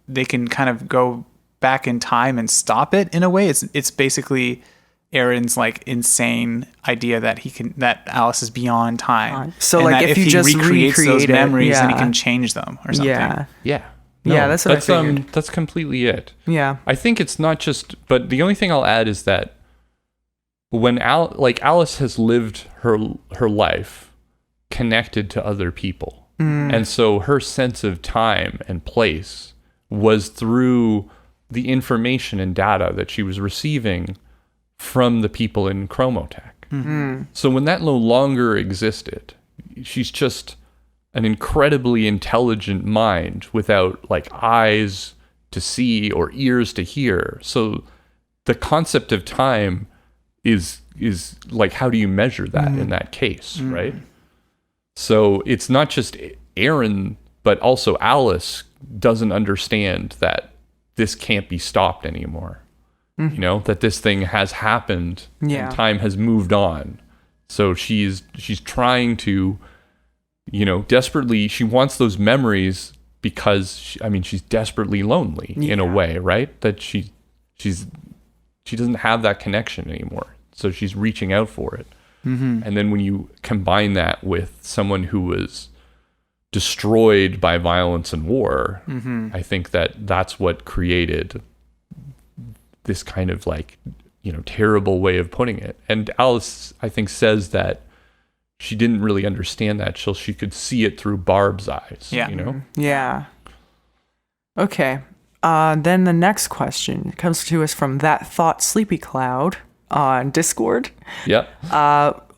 they can kind of go back in time and stop it in a way. It's basically Aaron's like insane idea that Alice is beyond time. So and like if you just recreates those memories, then he yeah. can change them or something. Yeah. No, that's what I figured. That's completely it. Yeah. I think it's not just, but the only thing I'll add is that when Alice has lived her life connected to other people. And so her sense of time and place was through the information and data that she was receiving from the people in Chromotech. Mm-hmm. So when that no longer existed, she's just an incredibly intelligent mind without like eyes to see or ears to hear. So the concept of time is like, how do you measure that in that case, right? So it's not just Aaron, but also Alice doesn't understand that this can't be stopped anymore. That this thing has happened and time has moved on. So she's trying to, desperately, she wants those memories because she's desperately lonely in a way, right? That she doesn't have that connection anymore. So she's reaching out for it. Mm-hmm. And then when you combine that with someone who was destroyed by violence and war, I think that's what created this kind of like, terrible way of putting it. And Alice, I think, says that she didn't really understand that till she could see it through Barb's eyes. Yeah. Yeah. Okay. Then the next question comes to us from That Thought Sleepy Cloud on Discord. Yep.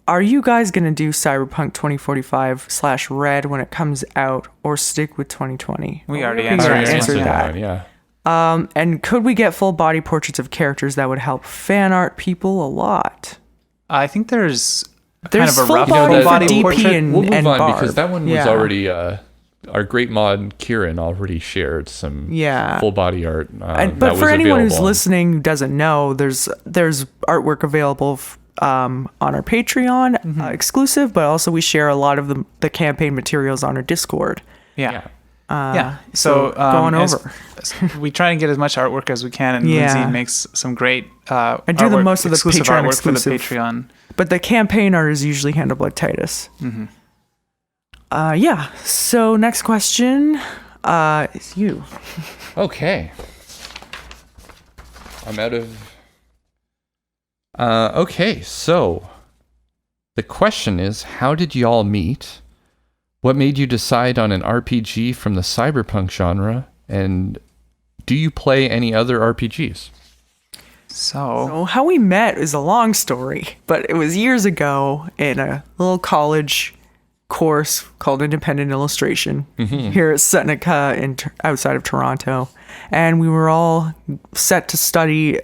Are you guys going to do Cyberpunk 2045/Red when it comes out, or stick with 2020? We already answered that. Yeah. And could we get full body portraits of characters that would help fan art people a lot? I think there's There's kind of a full rough body full for body DP portrait. and, We'll move and on Barb. because that one was Yeah. already our great mod Kieran already shared some full body art. But for anyone who's available. listening who doesn't know, there's artwork available on our Patreon exclusive, but also we share a lot of the campaign materials on our Discord. Yeah. So going over. we try and get as much artwork as we can, and Yeah. Lindsay makes some great I do the most of the exclusive Patreon artwork for the exclusive. Patreon. But the campaign art is usually handled by Titus. So next question is you. Okay. I'm out of. Okay, so the question is, how did y'all meet? What made you decide on an RPG from the Cyberpunk genre? And do you play any other RPGs? So How we met is a long story, but it was years ago in a little college course called Independent Illustration here at Seneca outside of Toronto. And we were all set to study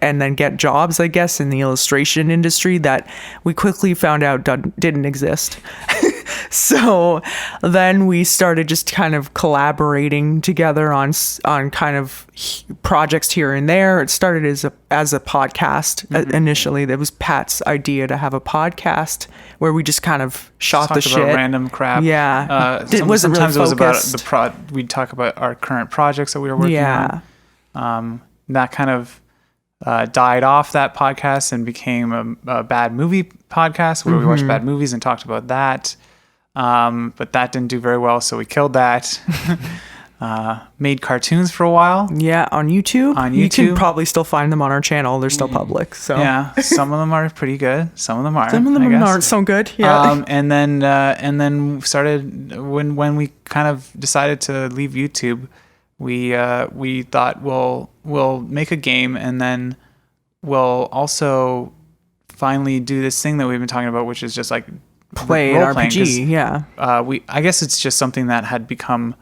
and then get jobs, I guess, in the illustration industry that we quickly found out didn't exist. So then we started just kind of collaborating together on kind of projects here and there. It started as a podcast initially. That was Pat's idea to have a podcast where we just kind of shot the talked about shit. random crap. Yeah. It wasn't really sometimes it was about focused. we'd talk about our current projects that we were working on. That kind of died off, that podcast, and became a bad movie podcast where we watched bad movies and talked about that. But that didn't do very well, so we killed that. Made cartoons for a while. Yeah, on YouTube. You can YouTube. probably still find them on our channel. They're still public. So Yeah, some of them are pretty good. Some of them aren't. some of I them guess. aren't so good. Yeah. And then started when we kind of decided to leave YouTube, we thought we'll make a game, and then we'll also finally do this thing that we've been talking about, which is just like Play an role-playing, 'cause, RPG. Yeah. I guess it's just something that had become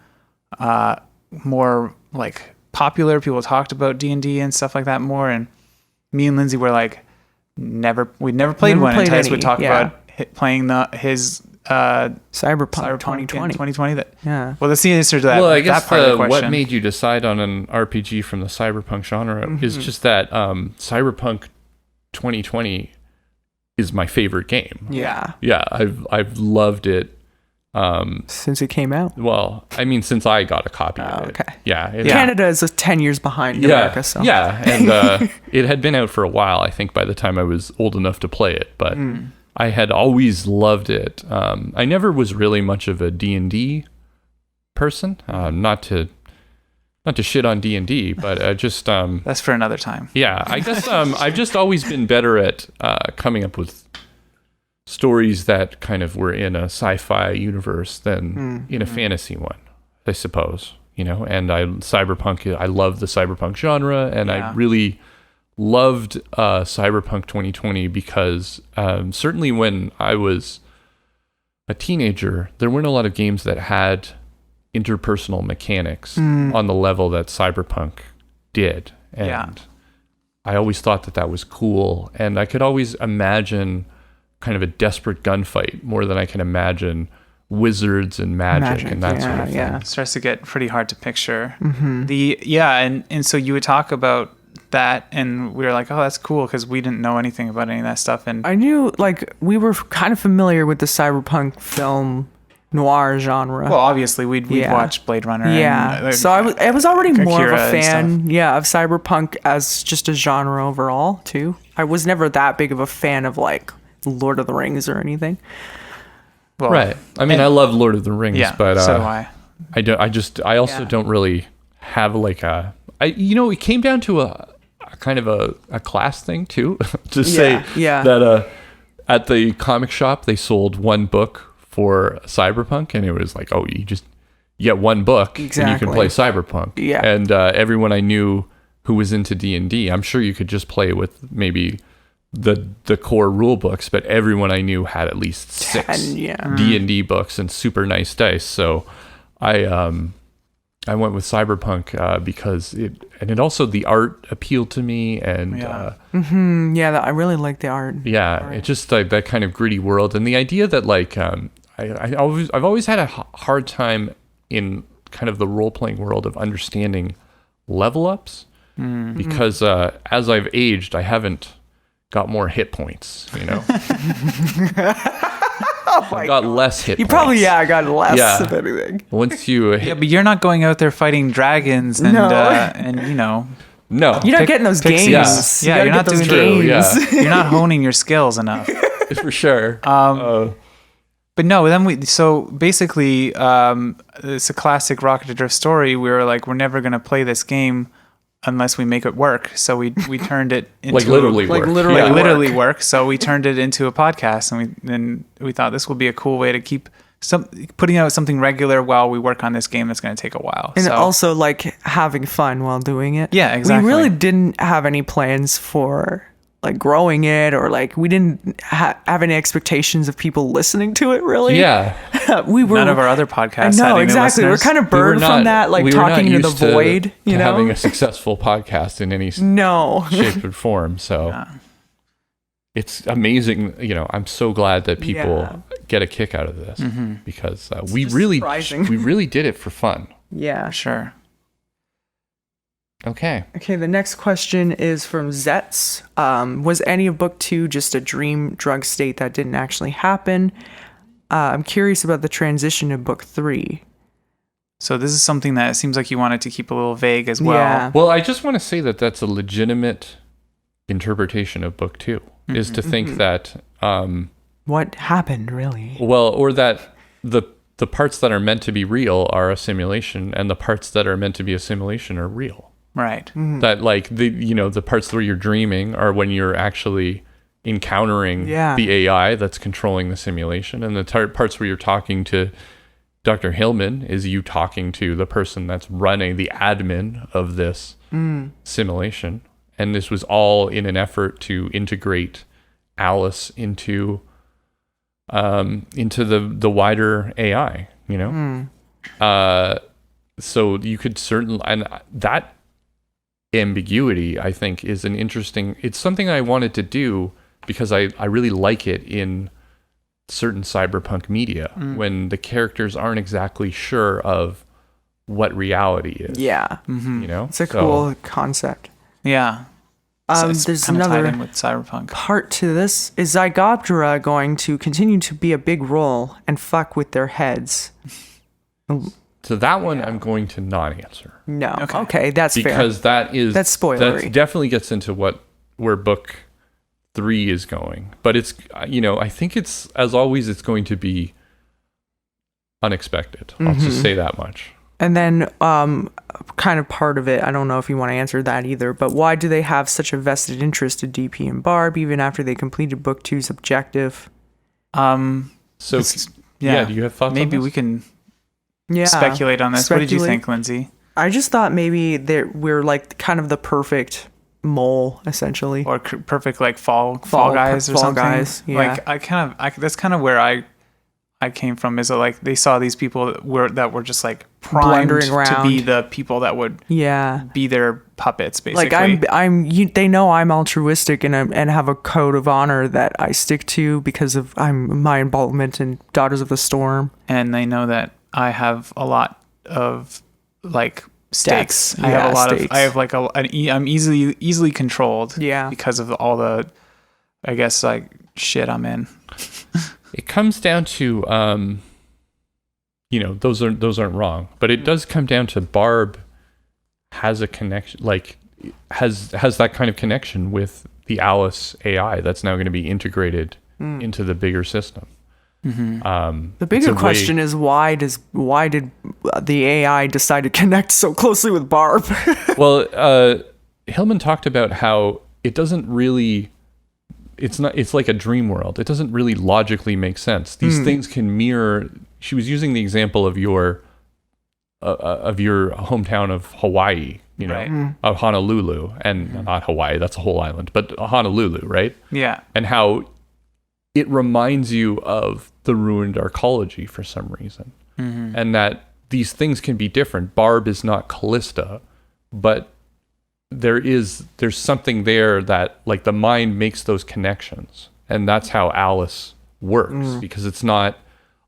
more like popular. People talked about D&D and stuff like that more, and me and Lindsay were like we'd never played one, and Titus would talk about playing his Cyberpunk 2020. 2020. Yeah. Well, that's the answer to that. Well, I guess that part of the question. what made you decide on an RPG from the Cyberpunk genre is just that Cyberpunk 2020 is my favorite game. Yeah. Yeah, I've loved it. Since it came out. Well, I mean, since I got a copy of it. Okay. Yeah. Canada is 10 years behind America. So. Yeah, and it had been out for a while, I think, by the time I was old enough to play it, but I had always loved it. I never was really much of a D&D person, not to shit on D&D, but just... That's for another time. Yeah, I guess I've just always been better at coming up with stories that kind of were in a sci-fi universe than in a fantasy one, I suppose. And Cyberpunk, I love the Cyberpunk genre, and I really loved Cyberpunk 2020 because certainly when I was a teenager, there weren't a lot of games that had interpersonal mechanics on the level that Cyberpunk did. And I always thought that was cool, and I could always imagine kind of a desperate gunfight more than I can imagine wizards and magic and that sort of thing. It starts to get pretty hard to picture. And so you would talk about that, and we were like, oh, that's cool, because we didn't know anything about any of that stuff. And I knew, we were kind of familiar with the cyberpunk film noir genre. well, obviously we'd watch Bladerunner. Yeah. And, So I was already more of Akira a and fan, of cyberpunk as just a genre overall, too. I was never that big of a fan of, Lord of the Rings or anything. Well, Right. I mean, I love Lord of the Rings, but so do I. I also don't really have it came down to a kind of a class thing too. To say that at the comic shop they sold one book for Cyberpunk, and it was like, oh, you get one book and you can play Cyberpunk. Yeah. And everyone I knew who was into D&D, I'm sure you could just play with maybe the core rule books, but everyone I knew had at least 6 D&D books and super nice dice. So I I went with Cyberpunk because it also the art appealed to me, and I really like the art. It's just like that kind of gritty world, and the idea that like I've always had a hard time in kind of the role playing world of understanding level ups because as I've aged, I haven't got more hit points. I got less hit points. You probably got less of anything. Once you hit, but you're not going out there fighting dragons and no, you're not getting those games. You're not doing games. You're not honing your skills enough. For sure. But no, then basically it's a classic Rocket Adrift story. We were like, we're never gonna play this game unless we make it work. So we turned it into literally work. So we turned it into a podcast, and we thought this will be a cool way to keep putting out something regular while we work on this game that's going to take a while. And also like having fun while doing it. Yeah, exactly. We really didn't have any plans for like growing it, or like we didn't have any expectations of people listening to it, really. Yeah. None of our other podcasts. No, exactly. We're kind of burned from that, like talking into the void, having a successful podcast in any shape or form. So it's amazing. I'm so glad that people get a kick out of this because we really did it for fun. Yeah, sure. Okay, the next question is from Zetz. Was any of book 2 just a dream drug state that didn't actually happen? I'm curious about the transition to book 3. So this is something that it seems like you wanted to keep a little vague as well. Yeah. Well, I just want to say that that's a legitimate interpretation of book 2, is to think that... what happened, really? Well, or that the parts that are meant to be real are a simulation, and the parts that are meant to be a simulation are real. Right. Mm-hmm. That like the parts where you're dreaming are when you're actually encountering the AI that's controlling the simulation, and the parts where you're talking to Dr. Hillman is you talking to the person that's running, the admin of this simulation. And this was all in an effort to integrate Alice into the wider AI, so you could certainly, and that ambiguity, I think, is it's something I wanted to do because I really like it in certain cyberpunk media when the characters aren't exactly sure of what reality is. Yeah. It's a cool concept. Yeah. There's another with Cyberpunk part to this. Is Zygoptera going to continue to be a big role and fuck with their heads? So that one I'm going to not answer. No. Okay, that's fair. Because that's spoilery. That definitely gets into where book 3 is going. But it's I think it's, as always, it's going to be unexpected. I'll just say that much. And then kind of part of it, I don't know if you want to answer that either, but why do they have such a vested interest in DP and Barb even after they completed book 2's objective? Do you have thoughts? Maybe on this? We can speculate on this. What did you think, Lindsay? I just thought maybe we're like kind of the perfect mole, essentially, or perfect like fall guys or something. Guys, yeah. Like that's kind of where I came from. Is that like they saw these people that were just like primed to be the people that would be their puppets, basically. Like they know I'm altruistic and have a code of honor that I stick to because of my involvement in Daughters of the Storm, and they know that I have a lot of like stakes. I have a lot stakes. of. I have like I'm easily controlled. Yeah. Because of all the, I guess, like shit I'm in. It comes down to, those aren't wrong, but it does come down to Barb has a connection, like has that kind of connection with the Alice AI that's now going to be integrated into the bigger system. The bigger question is why did the AI decide to connect so closely with Barb? Well, Hillman talked about how it doesn't really. It's like a dream world. It doesn't really logically make sense. These things can mirror. She was using the example of your hometown of Hawaii, of Honolulu, and not Hawaii, that's a whole island, but Honolulu, right? Yeah. And how it reminds you of the ruined arcology for some reason. And that these things can be different. Barb is not Callista, but there's something there that like the mind makes those connections, and that's how Alice works, because it's not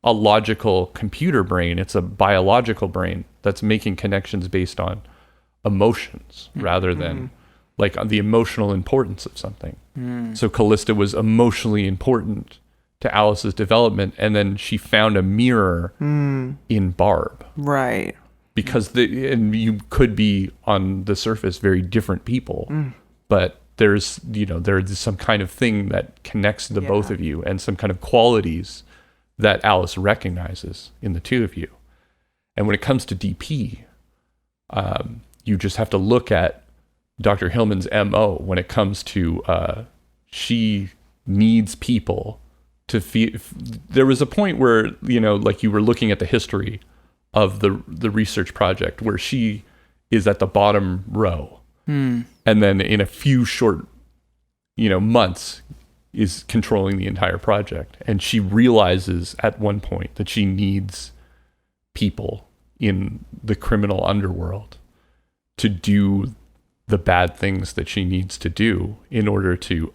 a logical computer brain, it's a biological brain that's making connections based on emotions rather than like the emotional importance of something. So Callista was emotionally important to Alice's development, and then she found a mirror in Barb. Right. Because and you could be on the surface very different people, but there's some kind of thing that connects the both of you, and some kind of qualities that Alice recognizes in the two of you. And when it comes to DP, you just have to look at Dr. Hillman's MO when it comes to she needs people to feel. There was a point where, like you were looking at the history of the research project where she is at the bottom row. And then in a few short, months is controlling the entire project. And she realizes at one point that she needs people in the criminal underworld to do the bad things that she needs to do in order to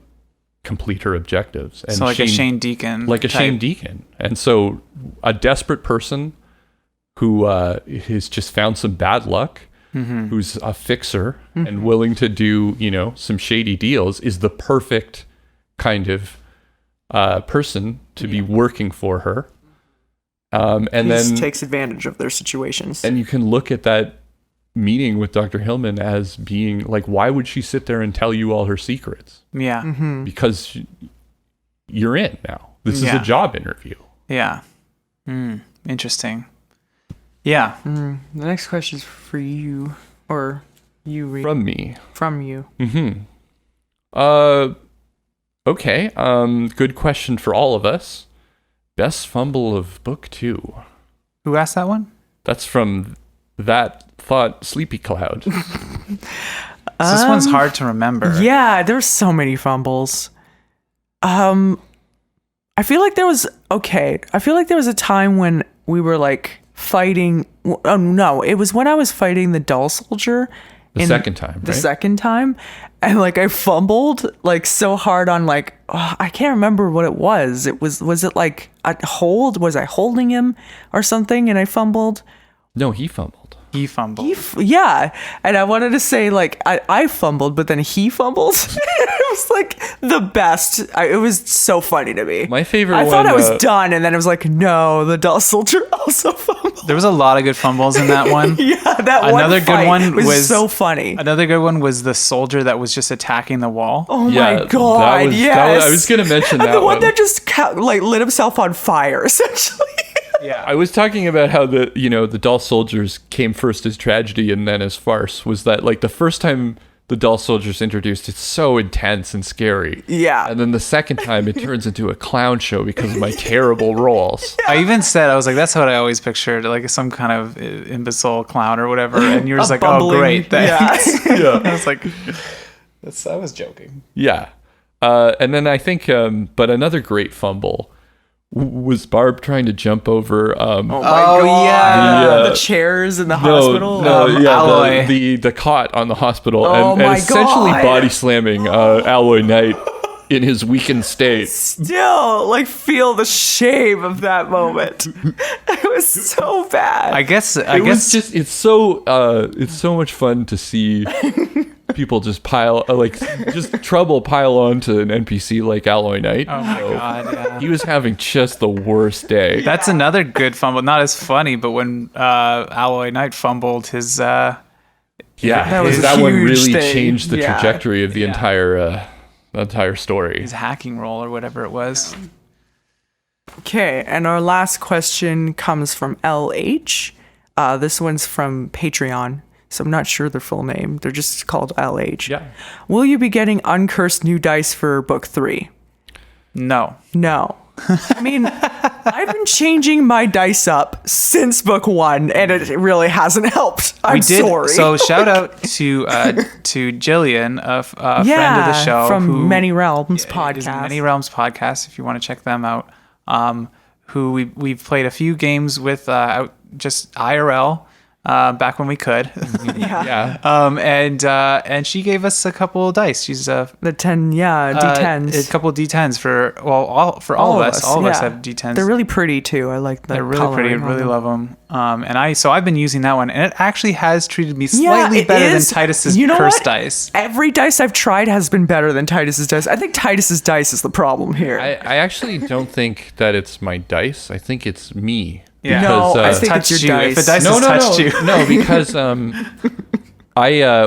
complete her objectives. And so like a Shane Deacon. Like a type. Shane Deacon. And so a desperate person who has just found some bad luck, who's a fixer and willing to do, some shady deals, is the perfect kind of person to be working for her. And then takes advantage of their situations. And you can look at that meeting with Dr. Hillman as being like, why would she sit there and tell you all her secrets? Yeah. Because you're in now. This is a job interview. Yeah. Interesting. Yeah. The next question is for you, or you read. From me. From you. Okay. Good question for all of us. Best fumble of book 2. Who asked that one? That's from that thought Sleepy Cloud. So this one's hard to remember. Yeah, there's so many fumbles. I feel like there was a time when we were like fighting. Oh no, it was when I was fighting the doll soldier. The second time, and like I fumbled like so hard on like, I can't remember what it was. Was it like a hold? Was I holding him or something and I fumbled? No, he fumbled. He fumbled. Yeah. And I wanted to say like I fumbled, but then he fumbled. It was like the best. It was so funny to me. My favorite I one, thought I was done, and then it was like, no, the doll soldier also fumbled. There was a lot of good fumbles in that one. Another good one was so funny. Another good one was the soldier that was just attacking the wall. Oh my god! Yes, I was going to mention that the one that just lit himself on fire, essentially. Yeah, I was talking about how the doll soldiers came first as tragedy and then as farce. Was that like the first time the doll soldiers introduced, it's so intense and scary. Yeah. And then the second time it turns into a clown show because of my terrible roles. I even said, I was like, that's what I always pictured, like some kind of imbecile clown or whatever. And you're just like, bumbling, oh, great. Thanks. Yeah. I was like, I was joking. Yeah. And then I think, but another great fumble was Barb trying to jump over. The chairs in the hospital. Alloy. The cot on the hospital, and essentially body slamming Alloy Knight in his weakened state. Still, like, feel the shame of that moment. It was so bad. I guess it's so much fun to see people just pile onto an NPC like Alloy Knight. Oh my god, yeah. He was having just the worst day. That's another good fumble. Not as funny, but when Alloy Knight fumbled his that one really changed the trajectory of the entire story. His hacking roll or whatever it was. Okay, and our last question comes from LH. This one's from Patreon. So I'm not sure their full name. They're just called LH. Yeah. Will you be getting uncursed new dice for book 3? No. I mean, I've been changing my dice up since book 1, and it really hasn't helped. I'm sorry. So shout out to Jillian, a friend of the show from Many Realms podcast. Many Realms podcast, if you want to check them out. Who we've played a few games with just IRL. Back when we could. Yeah. And she gave us a couple of dice. She's the 10, D10s. A couple of D10s for all of us. All of us have D10s. They're really pretty too. I like the They're really pretty. Really love them. So I've been using that one, and it actually has treated me slightly better than Titus's cursed dice. Every dice I've tried has been better than Titus's dice. I think Titus's dice is the problem here. I actually don't think that it's my dice. I think it's me. Yeah. No, I think it's your dice. If the dice has touched you. No, because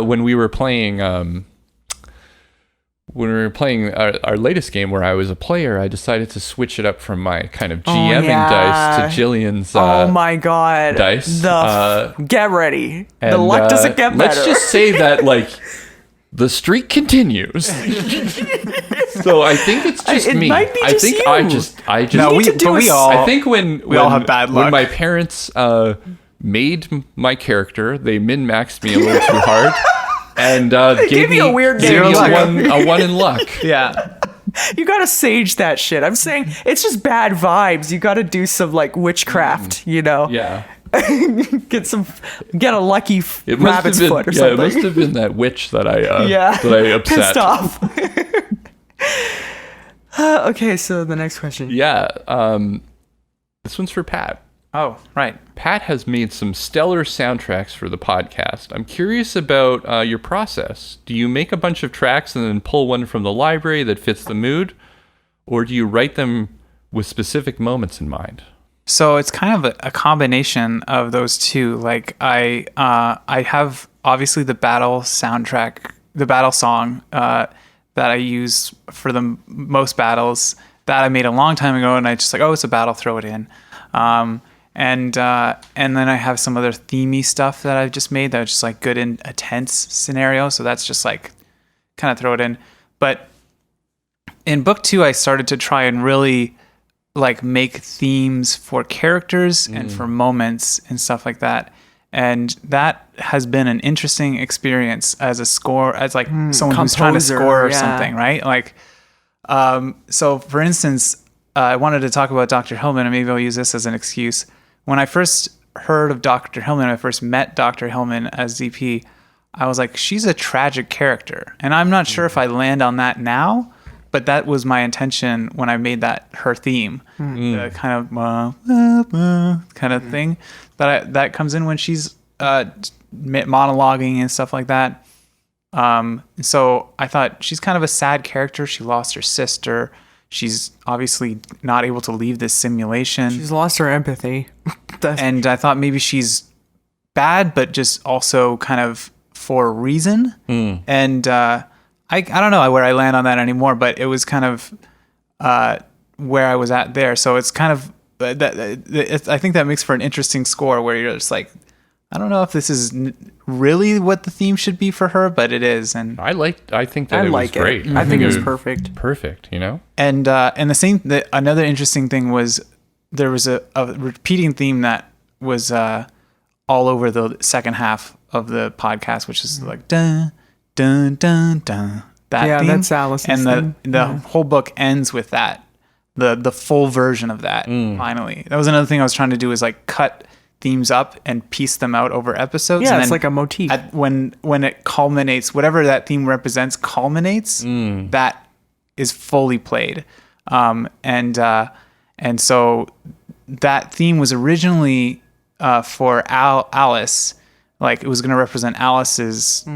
when we were playing our latest game where I was a player, I decided to switch it up from my kind of GMing dice to Jillian's oh my god dice. Get ready. The luck doesn't get better. Let's just say that the streak continues. So I think it's just it me. Might be I just think you. I just I think when all have bad luck. When my parents made my character, they min-maxed me a little too hard and gave me a weird gave me game. a one in luck. Yeah. You gotta sage that shit. I'm saying it's just bad vibes. You gotta do some witchcraft, Yeah. Get a lucky rabbit's foot or something. Yeah, it must have been that witch that I upset. Pissed off. Okay, so the next question. Yeah, this one's for Pat. Oh, right. Pat has made some stellar soundtracks for the podcast. I'm curious about your process. Do you make a bunch of tracks and then pull one from the library that fits the mood? Or do you write them with specific moments in mind? So it's kind of a combination of those two. I have obviously the battle soundtrack, the battle song that I use for the most battles that I made a long time ago, and I just it's a battle, throw it in. And then I have some other themey stuff that I've just made that's just good in a tense scenario. So that's just kind of throw it in. But in book 2, I started to try and really make themes for characters and for moments and stuff like that. And that has been an interesting experience as a score, as someone who's trying to score or something, right? So for instance, I wanted to talk about Dr. Hillman, and maybe I'll use this as an excuse. When I first heard of Dr. Hillman, I first met Dr. Hillman as DP, I was like, she's a tragic character. And I'm not sure if I land on that now, but that was my intention when I made that her theme, the kind of thing that comes in when she's monologuing and stuff like that. So I thought she's kind of a sad character. She lost her sister. She's obviously not able to leave this simulation. She's lost her empathy. And I thought maybe she's bad, but just also kind of for a reason. And I don't know where I land on that anymore, but it was kind of where I was at there. So it's kind of I think that makes for an interesting score where you're just I don't know if this is really what the theme should be for her, but it is. And I think that it was great. I think it was perfect. Perfect, And another interesting thing was there was a repeating theme that was all over the second half of the podcast, which is dun dun dun dun. That theme. That's Alice's and the whole book ends with that. The full version of that. Finally, that was another thing I was trying to do is cut themes up and piece them out over episodes. Yeah, and it's like a motif. When it culminates, whatever that theme represents culminates, that is fully played. And so that theme was originally for Alice, it was going to represent Alice's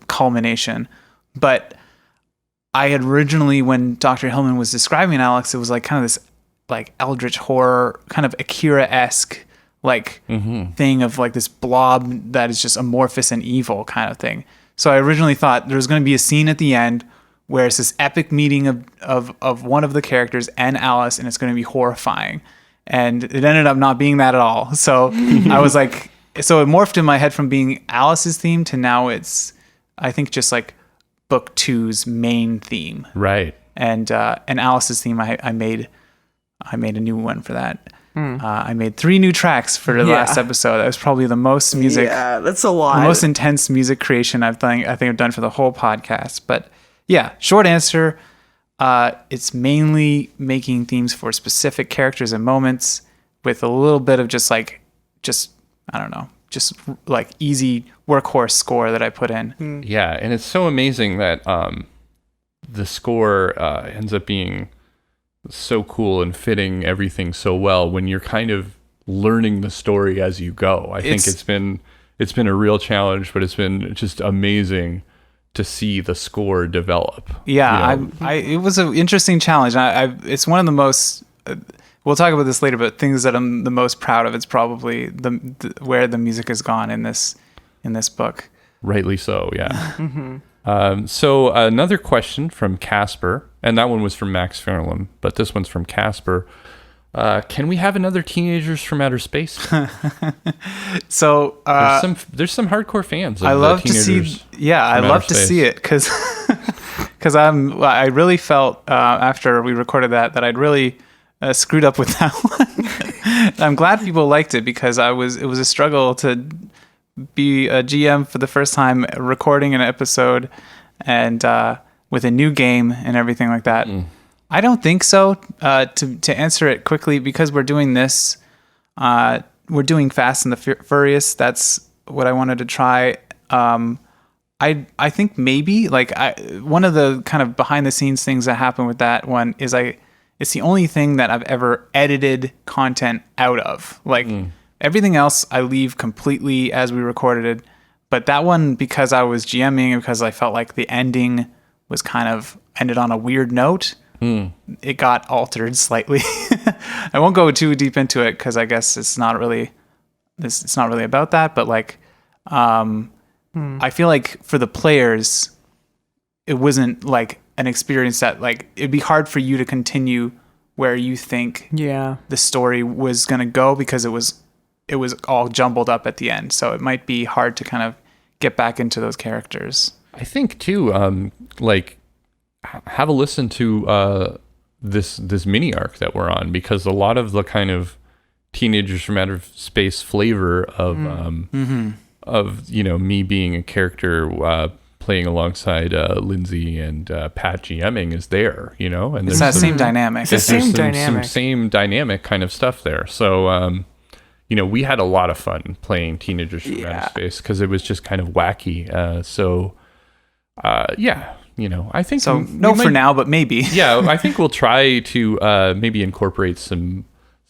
culmination. But I had originally, when Dr. Hillman was describing Alex, it was kind of this eldritch horror, kind of Akira-esque thing of this blob that is just amorphous and evil kind of thing. So I originally thought there was going to be a scene at the end where it's this epic meeting of one of the characters and Alice, and it's going to be horrifying. And it ended up not being that at all. So I was so it morphed in my head from being Alice's theme to now it's, I think, just book 2's main theme. Right. And Alice's theme, I made a new one for that. I made 3 new tracks for the last episode. That was probably the most music. Yeah, that's a lot. The most intense music creation I think I've done for the whole podcast. But yeah, short answer, it's mainly making themes for specific characters and moments with a little bit of just just, I don't know, just like easy workhorse score that I put in. Yeah, and it's so amazing that the score ends up being so cool and fitting everything so well when you're kind of learning the story as you go. I think it's been a real challenge, but it's been just amazing to see the score develop. Yeah, it was an interesting challenge. It's one of the most. We'll talk about this later, but things that I'm the most proud of. It's probably where the music has gone in this book. Rightly so, yeah. So another question from Casper, and that one was from Max Fairlam, but this one's from Casper. Can we have another Teenagers from Outer Space? So there's some hardcore fans. Of I love to see. Yeah, I love to see it because I really felt after we recorded that I'd really screwed up with that one. I'm glad people liked it because it was a struggle to be a GM for the first time, recording an episode and with a new game and everything like that. I don't think so. To answer it quickly, because we're doing this, we're doing Fast and the Furious. That's what I wanted to try. I think maybe one of the kind of behind the scenes things that happened with that one is it's the only thing that I've ever edited content out of. Everything else I leave completely as we recorded it. But that one, because I was GMing, because I felt like the ending was kind of ended on a weird note, it got altered slightly. I won't go too deep into it because I guess it's not really about that. But I feel like for the players, it wasn't like an experience that it'd be hard for you to continue where you think the story was going to go because it was all jumbled up at the end. So it might be hard to kind of get back into those characters. I think too, have a listen to this mini arc that we're on, because a lot of the kind of Teenagers from Outer Space flavor of me being a character playing alongside Lindsay and Pat GMing is there, and it's that same dynamic. There's some same dynamic kind of stuff there. So we had a lot of fun playing Teenagers from Outer Space because it was just kind of wacky. I think so. No, for now, but maybe. Yeah, I think we'll try to maybe incorporate some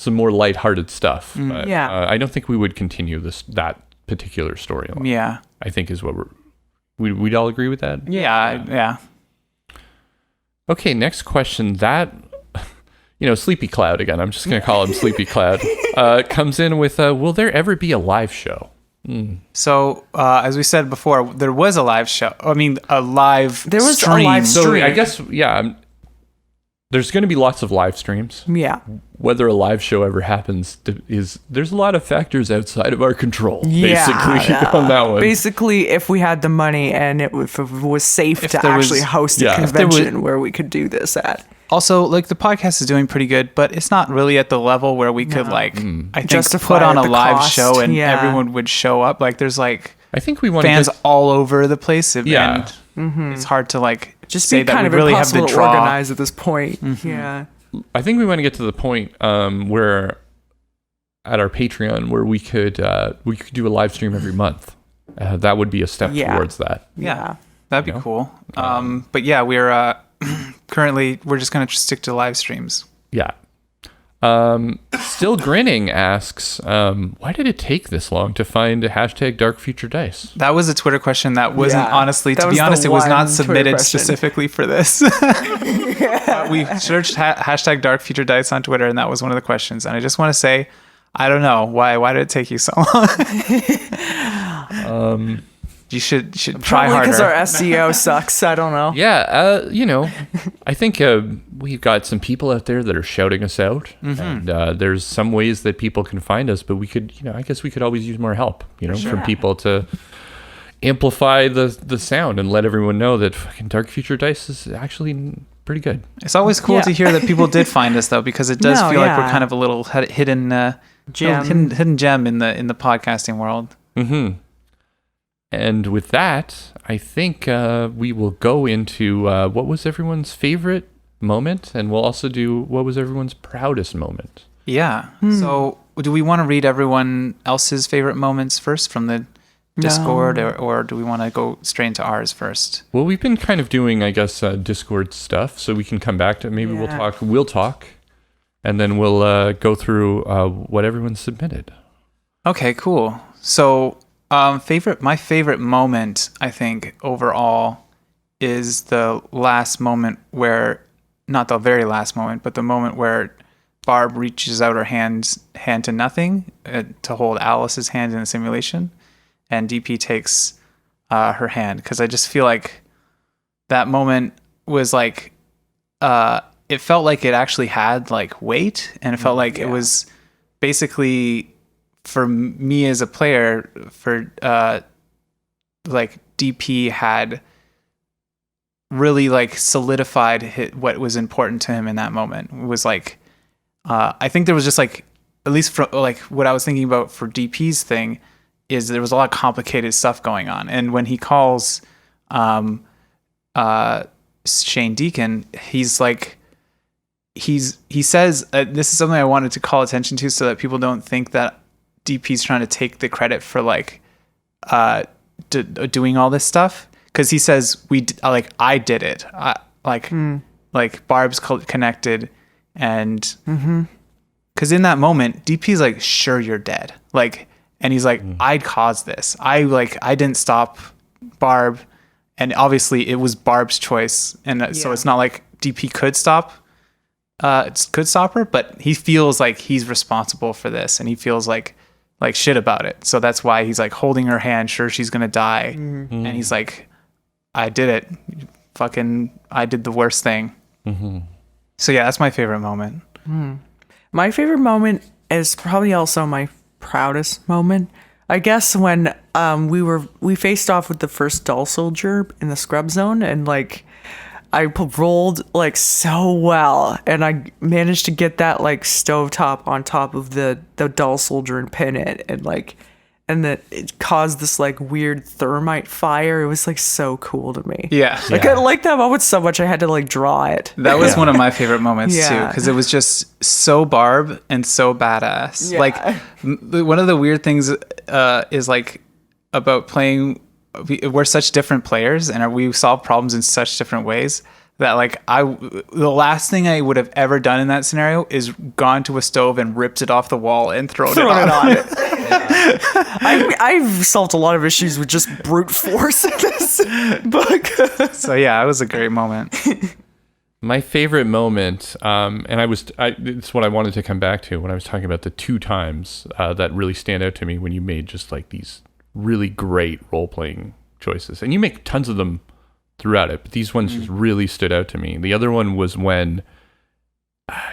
more lighthearted stuff. But, I don't think we would continue that particular storyline. Yeah, I think is what we'd all agree with that. Yeah. Okay, next question. That Sleepy Cloud again. I'm just going to call him Sleepy Cloud. Comes in with, will there ever be a live show? So, as we said before, there was a live show. I mean, a live stream. There was a live stream. So I guess, there's going to be lots of live streams. Yeah. Whether a live show ever happens there's a lot of factors outside of our control, basically, on that one. Basically, if we had the money and if it was safe to actually host a convention where we could do this at. Also, the podcast is doing pretty good, but it's not really at the level where we could, I think, justify put on a live cost. show and everyone would show up. There's, I think we want fans all over the place. And it's hard to, just say be that kind we of really have the to draw. Organize at this point. Yeah. I think we want to get to the point where at our Patreon where we could do a live stream every month. That would be a step towards that. Yeah. That'd be cool. But yeah, we're currently we're just going to stick to live streams. Yeah. Still Grinning asks, why did it take this long to find a #DarkFutureDice? That was a Twitter question that wasn't honestly, to be honest, it was not submitted specifically for this. We searched #DarkFutureDice on Twitter, and that was one of the questions. And I just want to say, I don't know why did it take you so long? You should try harder. Because our SEO sucks. I don't know. Yeah, I think we've got some people out there that are shouting us out, and there's some ways that people can find us. But we could, I guess we could always use more help, from people to amplify the sound and let everyone know that fucking Dark Future Dice is actually pretty good. It's always cool to hear that people did find us though, because it does feel like we're kind of a little hidden gem in the podcasting world. Mm-hmm. And with that, I think we will go into what was everyone's favorite moment, and we'll also do what was everyone's proudest moment. Yeah. So do we want to read everyone else's favorite moments first from the Discord, or do we want to go straight into ours first? Well, we've been kind of doing, I guess, Discord stuff, so we can come back to it. Maybe we'll talk, and then we'll go through what everyone submitted. Okay, cool. So, my favorite moment, I think, overall, is the last moment where, not the very last moment, but the moment where Barb reaches out her hand to nothing to hold Alice's hand in the simulation, and DP takes her hand, because I just feel like that moment was like, it felt like it actually had like weight, and it felt like it was basically, for me as a player, for like DP had really like solidified what was important to him in that moment. It was like, I think there was just like, at least for like what I was thinking about for DP's thing, is there was a lot of complicated stuff going on. And when he calls Shane Deacon, he's like, he says, this is something I wanted to call attention to so that people don't think that DP's trying to take the credit for like doing all this stuff. Because he says, I did it. Like Barb's connected, and because in that moment, DP's like, sure, you're dead. Like, and he's like, I caused this. I didn't stop Barb, and obviously it was Barb's choice, and so it's not like DP could stop her, but he feels like he's responsible for this, and he feels like shit about it. So that's why he's like holding her hand, sure she's gonna die, and he's like, I did it. I did the worst thing. So yeah, that's my favorite moment. My favorite moment is probably also my proudest moment. I guess when we faced off with the first Dull Soldier in the scrub zone, and like I rolled like so well, and I managed to get that like stovetop on top of the Dull Soldier and pin it, and that it caused this like weird thermite fire. It was like so cool to me. Yeah. Like I liked that moment so much I had to like draw it. That was one of my favorite moments too, because it was just so Barb and so badass. Like one of the weird things is like about playing, we're such different players and we solve problems in such different ways that like the last thing I would have ever done in that scenario is gone to a stove and ripped it off the wall and thrown it on it. I've solved a lot of issues with just brute force in this book. So yeah, it was a great moment. My favorite moment, and it's what I wanted to come back to when I was talking about the 2 times that really stand out to me when you made just like these really great role-playing choices. And you make tons of them throughout it, but these ones just really stood out to me. The other one was when,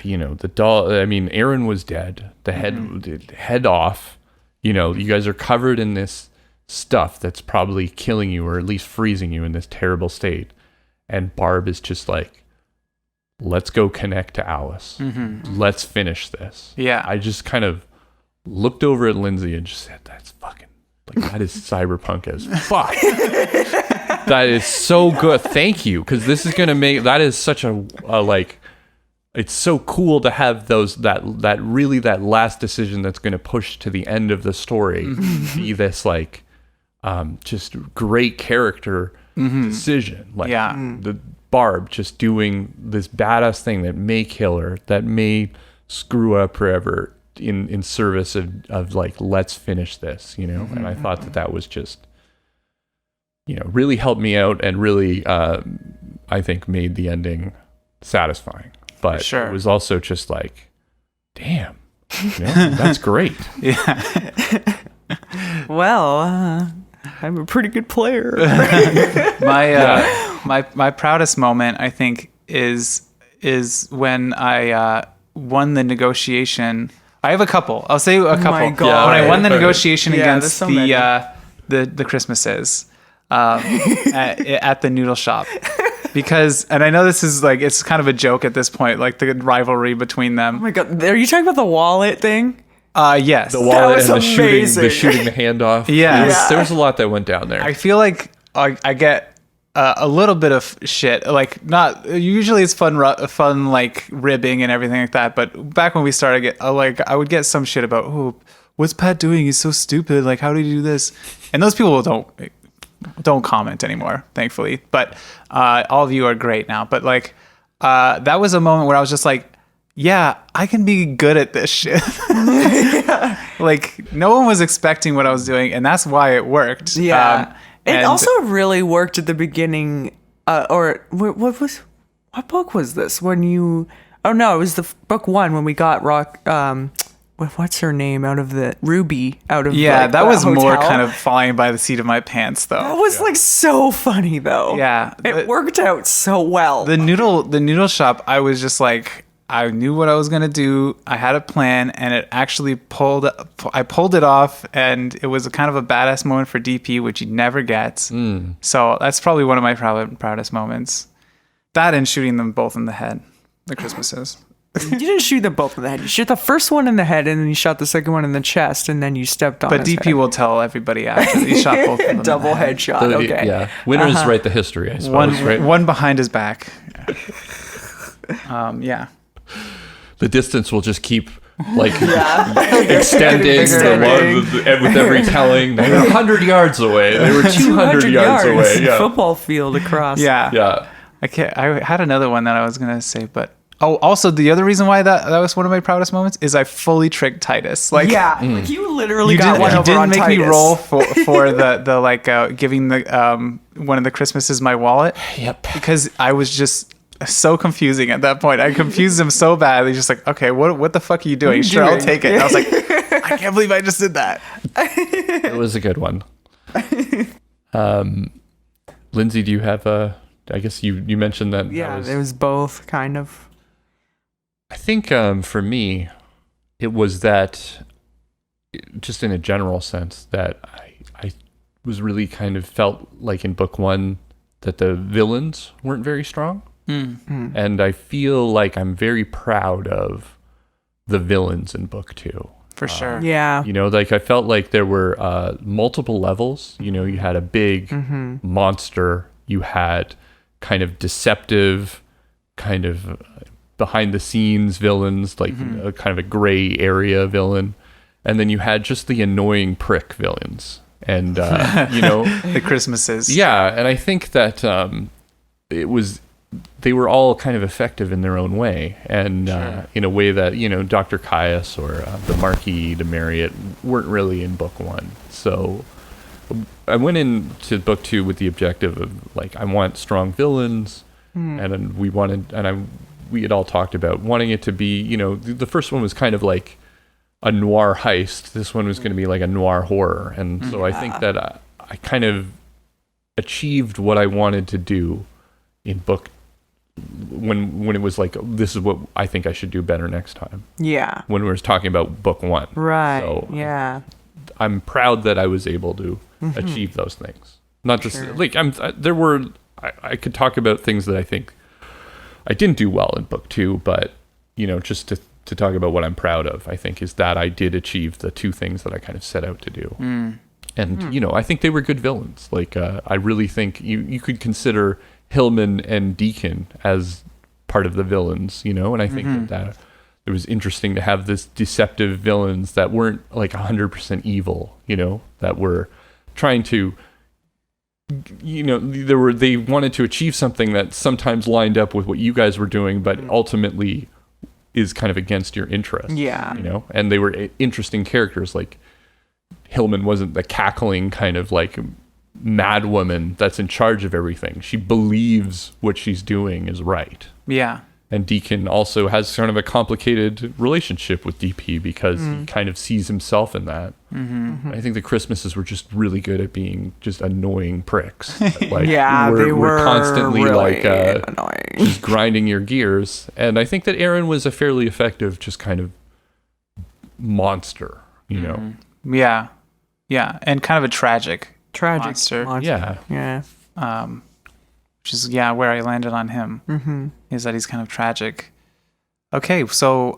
Aaron was dead, the head off. You guys are covered in this stuff that's probably killing you or at least freezing you in this terrible state. And Barb is just like, let's go connect to Alice. Let's finish this. Yeah. I just kind of looked over at Lindsay and just said, that's fucking, like, that is cyberpunk as fuck. That is so good. Thank you. Because this is going to make, that is such a it's so cool to have that last decision that's going to push to the end of the story be this like just great character decision. Like the Barb just doing this badass thing that may kill her, that may screw up forever in service of like, let's finish this, and I thought that was just, really helped me out and really I think made the ending satisfying. But it was also just like, damn, that's great. Yeah. Well, I'm a pretty good player. My proudest moment, I think, is when I won the negotiation. I have a couple. I'll say a couple. My God. When I won the negotiation against so the Christmases at the noodle shop. Because, and I know this is like, it's kind of a joke at this point, like the rivalry between them. Oh my God. Are you talking about the wallet thing? Yes. The wallet and the amazing. shooting the hand off. Yes. There was a lot that went down there. I feel like I get a little bit of shit. Like, not usually it's fun like ribbing and everything like that. But back when we started, I would get some shit about, oh, what's Pat doing? He's so stupid. Like, how did he do this? And those people don't comment anymore, thankfully. But all of you are great now. But like, that was a moment where I was just like, yeah, I can be good at this shit. Like, no one was expecting what I was doing, and that's why it worked. Yeah. It also really worked at the beginning. What book was this? When you... Oh, no, it was the book 1 when we got what's her name out of the... Ruby out of that was hotel. more kind of flying by the seat of my pants, though. That was like so funny, though. Yeah. It worked out so well. The noodle shop, I was just like... I knew what I was going to do. I had a plan, and it actually I pulled it off, and it was a kind of a badass moment for DP, which he never gets. So that's probably one of my proudest moments. That and shooting them both in the head, the Christmases. You didn't shoot them both in the head. You shot the first one in the head, and then you shot the second one in the chest, and then you stepped on. But DP head. will tell everybody after you shot both of them. Double headshot. Okay. Yeah. Winners write the history, I suppose. One behind his back. Yeah. The distance will just keep extending with every telling. They were 100 yards away. They were 200 yards away. Yeah. Football field across. Yeah. I had another one that I was gonna say, but also the other reason why that was one of my proudest moments is I fully tricked Titus. Like, like you literally got one over didn't on make Titus. me roll for the giving the one of the Christmases my wallet. Yep. Because I was just so confusing at that point. I confused him so bad. He's just like, okay, what the fuck are you doing? Sure, I'll take it. And I was like, I can't believe I just did that. It was a good one. Lindsay, do you have I guess you mentioned that. Yeah, it was both kind of. I think for me, it was that, just in a general sense, that I was really kind of felt like in book 1 that the villains weren't very strong. And I feel like I'm very proud of the villains in book 2. For sure. Yeah. You know, like I felt like there were multiple levels. You know, you had a big monster. You had kind of deceptive, kind of behind the scenes villains, like a kind of a gray area villain. And then you had just the annoying prick villains. And, you know, the Christmases. Yeah. And I think that they were all kind of effective in their own way, and in a way that, you know, Dr. Caius or the Marquis de Marriott weren't really in book 1. So I went into book 2 with the objective of, like, I want strong villains, and we had all talked about wanting it to be, you know, the first one was kind of like a noir heist. This one was going to be like a noir horror, and so I think that I kind of achieved what I wanted to do in book when it was like, this is what I think I should do better next time. Yeah. When we were talking about book 1. Right. So yeah. I'm proud that I was able to achieve those things. Not just like I could talk about things that I think I didn't do well in book 2, but, you know, just to talk about what I'm proud of, I think, is that I did achieve the 2 things that I kind of set out to do. And, you know, I think they were good villains. Like, I really think you could consider Hillman and Deacon as part of the villains, you know, and I think that it was interesting to have this deceptive villains that weren't like 100% evil, you know, that were trying to, you know, they wanted to achieve something that sometimes lined up with what you guys were doing, but ultimately is kind of against your interests. Yeah. You know, and they were interesting characters. Like, Hillman wasn't the cackling kind of like mad woman that's in charge of everything. She believes what she's doing is right. Yeah. And Deacon also has sort of a complicated relationship with DP because he kind of sees himself in that. I think the Christmases were just really good at being just annoying pricks. Like, yeah, they were constantly really like annoying, just grinding your gears. And I think that Aaron was a fairly effective, just kind of monster, you know. Yeah, yeah, and kind of a tragic monster. Yeah. Which is where I landed on him. Is that he's kind of tragic. Okay, so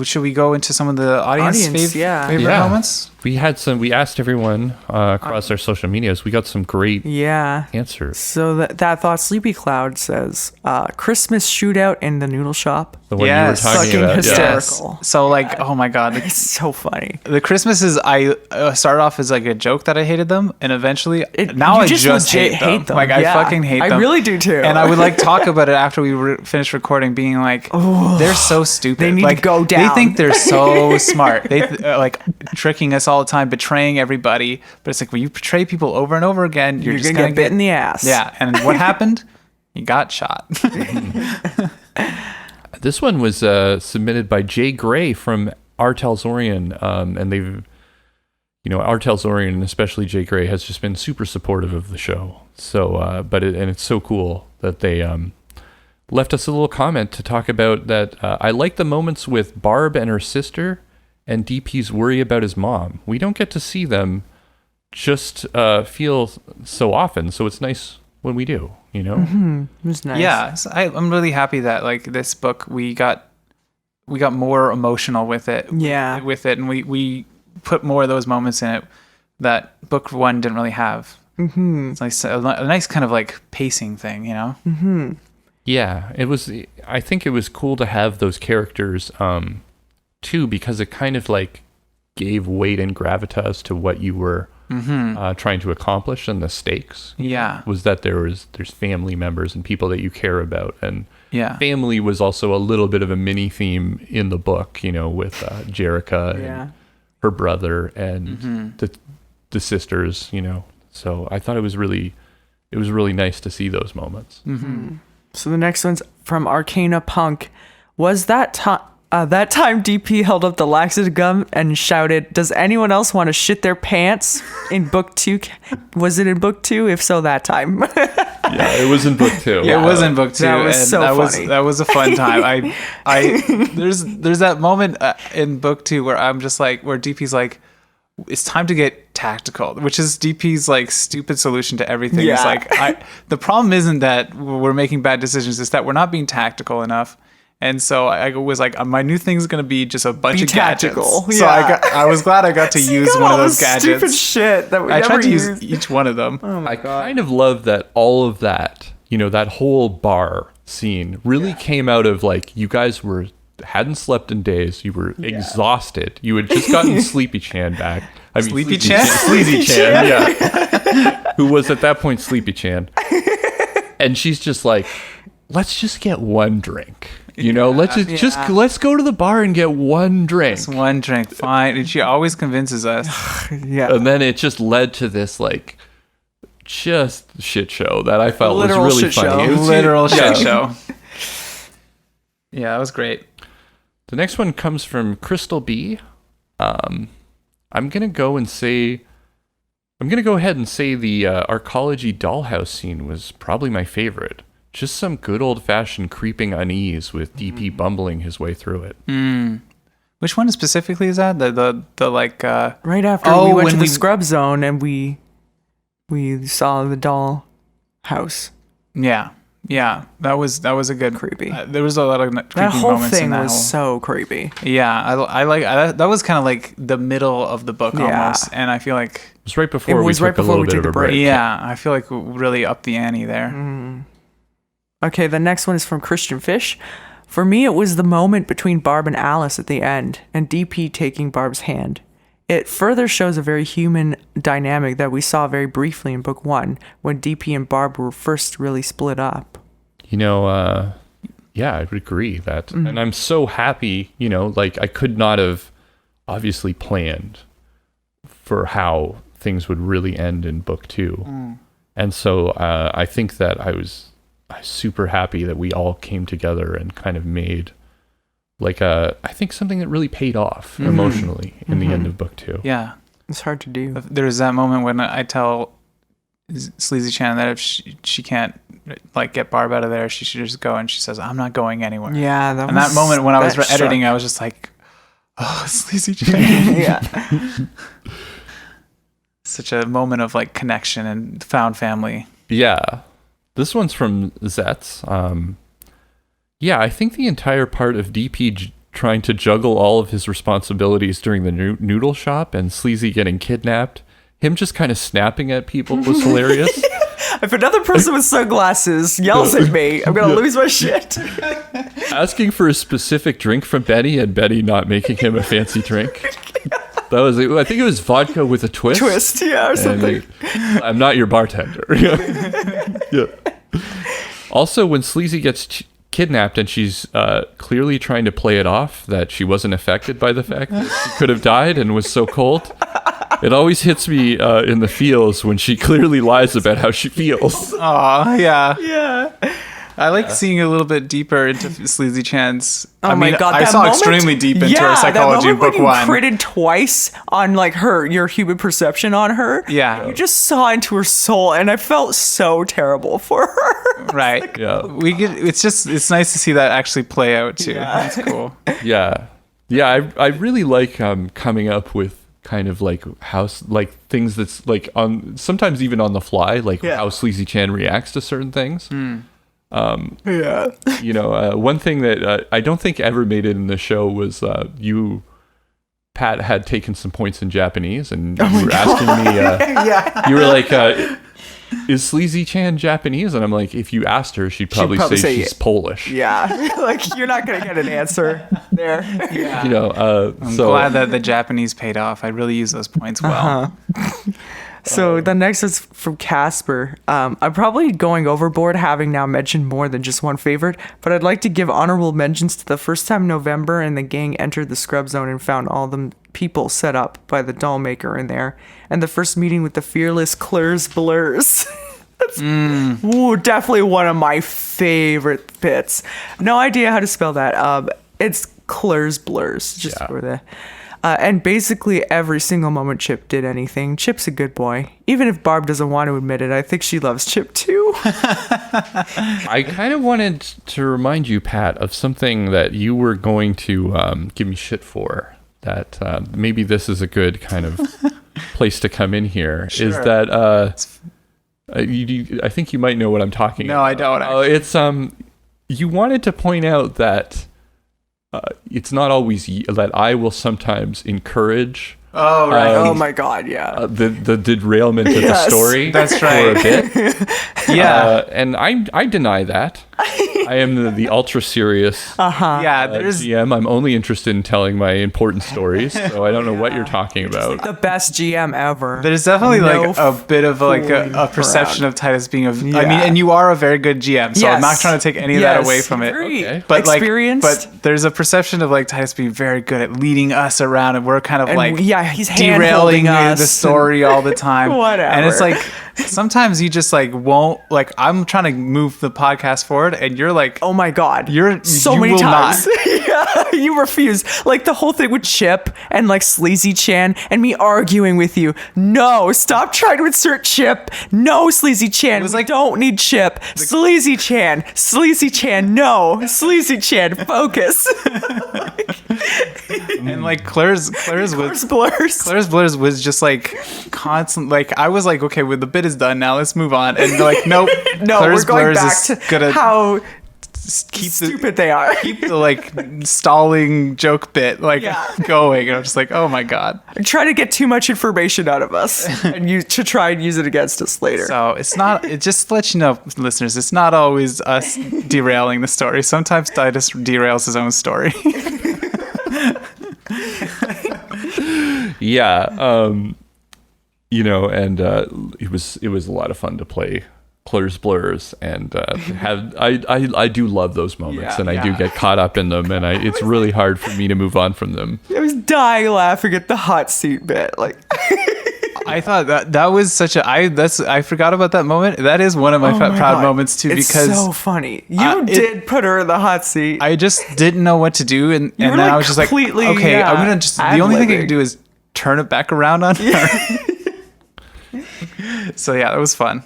should we go into some of the audience favorite moments? We asked everyone across our social medias. We got some great answers. So that Thought Sleepy Cloud says, Christmas shootout in the noodle shop. The one you were talking about. Hysterical. Yes. So like, oh my God. It's so funny. The Christmases, I started off as like a joke that I hated them. And eventually, I just hate them. Like I fucking hate them. I really do too. And I would like talk about it after we finished recording, being like, they're so stupid. They need like, to go down. They think they're so smart. They like tricking us all the time, betraying everybody. But it's like when you betray people over and over again, you're just gonna get bit in the ass. Yeah. And what happened? You got shot. This one was submitted by Jay Gray from Artelzorian, and they've, Artelzorian, and especially Jay Gray, has just been super supportive of the show. So, and it's so cool that they left us a little comment to talk about that. I like the moments with Barb and her sister, and DP's worry about his mom. We don't get to see them just feel so often, so it's nice when we do. Mm-hmm. It was nice. Yeah, so I'm really happy that like this book we got more emotional with it. Yeah, with it, and we put more of those moments in it that book one didn't really have. Mm-hmm. It's nice, a nice kind of like pacing thing, Mm-hmm. Yeah, it was. I think it was cool to have those characters too, because it kind of like gave weight and gravitas to what you were trying to accomplish, and the stakes. Yeah, was that there's family members and people that you care about, and family was also a little bit of a mini theme in the book, with Jerica and her brother and the sisters, So I thought it was really nice to see those moments. Mm-hmm. So the next one's from Arcana Punk. Was that time DP held up the laxative gum and shouted, "Does anyone else want to shit their pants?" in book 2? Was it in book 2? If so, that time. Yeah, it was in book 2. Yeah, it was in book 2. That was funny. That was a fun time. There's that moment in book 2 where I'm just like, where DP's like, it's time to get tactical, which is DP's like stupid solution to everything. Yeah. It's like, the problem isn't that we're making bad decisions, it's that we're not being tactical enough. And so I was like, my new thing's going to be just a bunch of tactical. gadgets. Yeah. So I was glad I got to use one of those gadgets. Stupid shit that we I never tried to used. use each one of them. Oh my God. I kind of love that all of that, that whole bar scene really came out of like, you guys hadn't slept in days. You were exhausted. You had just gotten Sleepy Chan back. Sleepy Chan? Sleazy Chan, yeah. Who was at that point Sleepy Chan. And she's just like, let's just get one drink. Let's go to the bar and get one drink. Just one drink, fine. And she always convinces us. Yeah. And then it just led to this like just shit show that I felt was really funny. Literal shit show. Yeah, that was great. The next one comes from Crystal B. I'm gonna go ahead and say the Arcology dollhouse scene was probably my favorite. Just some good old-fashioned creeping unease with DP bumbling his way through it. Which one specifically is that? The like right after we went to the scrub zone and we saw the doll house. Yeah, that was a good creepy. There was a lot of creepy that whole moments thing in that was so creepy. Yeah, I like that was kind of like the middle of the book almost, and I feel like it was right before we took a little bit of a break. Yeah, I feel like we really upped the ante there. Okay, the next one is from Christian Fish. For me, it was the moment between Barb and Alice at the end, and DP taking Barb's hand. It further shows a very human dynamic that we saw very briefly in book 1, when DP and Barb were first really split up. Yeah, I would agree that. And I'm so happy, like I could not have obviously planned for how things would really end in book 2. And so I think that I was super happy that we all came together and kind of made like I think something that really paid off emotionally in the end of book 2. Yeah. It's hard to do. There's that moment when I tell Sleazy Chan that if she can't like get Barb out of there, she should just go, and she says, "I'm not going anywhere." Yeah, that moment when I was editing, I was just like, "Oh, Sleazy Chan." Yeah. Such a moment of like connection and found family. Yeah. This one's from Zets. Yeah, I think the entire part of DP trying to juggle all of his responsibilities during the noodle shop and Sleazy getting kidnapped. Him just kind of snapping at people was hilarious. If another person with sunglasses yells at me, I'm going to lose my shit. Asking for a specific drink from Betty and Betty not making him a fancy drink. That was, I think it was vodka with a twist. Twist, yeah, or something. I'm not your bartender. Yeah. Also, when Sleazy gets kidnapped and she's clearly trying to play it off that she wasn't affected by the fact that she could have died and was so cold, it always hits me in the feels when she clearly lies about how she feels. Aw, yeah. Yeah. I like seeing a little bit deeper into Sleazy Chan's. Oh my God, I that saw moment, extremely deep into her psychology in that moment book one. when you critted twice on like your human perception on her. Yeah. You just saw into her soul, and I felt so terrible for her. Right. Yeah. It's nice to see that actually play out too. Yeah. That's cool. Yeah. I really like coming up with kind of like things that's like on sometimes even on the fly, like how Sleazy Chan reacts to certain things. Yeah. You know, one thing that I don't think ever made it in the show was Pat had taken some points in Japanese, and you were asking me, you were like, is Sleazy Chan Japanese? And I'm like, if you asked her, she'd probably say she's Polish. Yeah. Like, you're not going to get an answer there. Yeah. You know, I'm glad that the Japanese paid off. I really use those points well. So the next is from Casper. I'm probably going overboard having now mentioned more than just one favorite, but I'd like to give honorable mentions to the first time November and the gang entered the scrub zone and found all the people set up by the doll maker in there, and the first meeting with the fearless Claire's Blurs. That's definitely one of my favorite bits. No idea how to spell that. It's Claire's Blurs, just for the... and basically every single moment Chip did anything. Chip's a good boy. Even if Barb doesn't want to admit it, I think she loves Chip too. I kind of wanted to remind you, Pat, of something that you were going to give me shit for. That maybe this is a good kind of place to come in here. Sure. Is that I think you might know what I'm talking about. No, I don't. It's you wanted to point out that it's not always that I will sometimes encourage. Oh right! Oh my God! Yeah. The derailment of the story. That's right. For a bit. Yeah. And I deny that. I am the ultra serious. Yeah. There's GM. I'm only interested in telling my important stories, so I don't know what you're talking about. The best GM ever. There's definitely like a bit of like a perception of Titus being I mean, and you are a very good GM, so I'm not trying to take any of that away from it. Okay. But experienced. But there's a perception of like Titus being very good at leading us around, and we're kind of like he's derailing us the story all the time. Whatever. And it's like sometimes you just like won't like. I'm trying to move the podcast forward, and you're like, oh my God, you many will times. Not. Yeah, you refuse. Like the whole thing with Chip and like Sleazy Chan and me arguing with you. No, stop trying to insert Chip. No, Sleazy Chan. It was like, don't need Chip. Sleazy Chan. Sleazy Chan. No, Sleazy Chan. Focus. And like Claire's Blurs was just like constant. Like I was like, okay, well, the bit is done now. Let's move on. And nope. No, Claire's we're going Blurs back is to gonna how keep stupid they are. Keep the like stalling joke bit going. And I'm just like, oh my God. Try to get too much information out of us and to try and use it against us later. So it's not. It just lets you know, listeners. It's not always us derailing the story. Sometimes Titus derails his own story. Yeah, you know, and it was a lot of fun to play Claire's Blurs, and I do love those moments, and I do get caught up in them, and it's really hard for me to move on from them. I was dying laughing at the hot seat bit, like. I thought that was such a I forgot about that moment. That is one of my proud moments too, it's because so funny. You did put her in the hot seat. I just didn't know what to do, and then I was just like, okay, I'm gonna just the only thing I can do is turn it back around on her. So yeah, that was fun.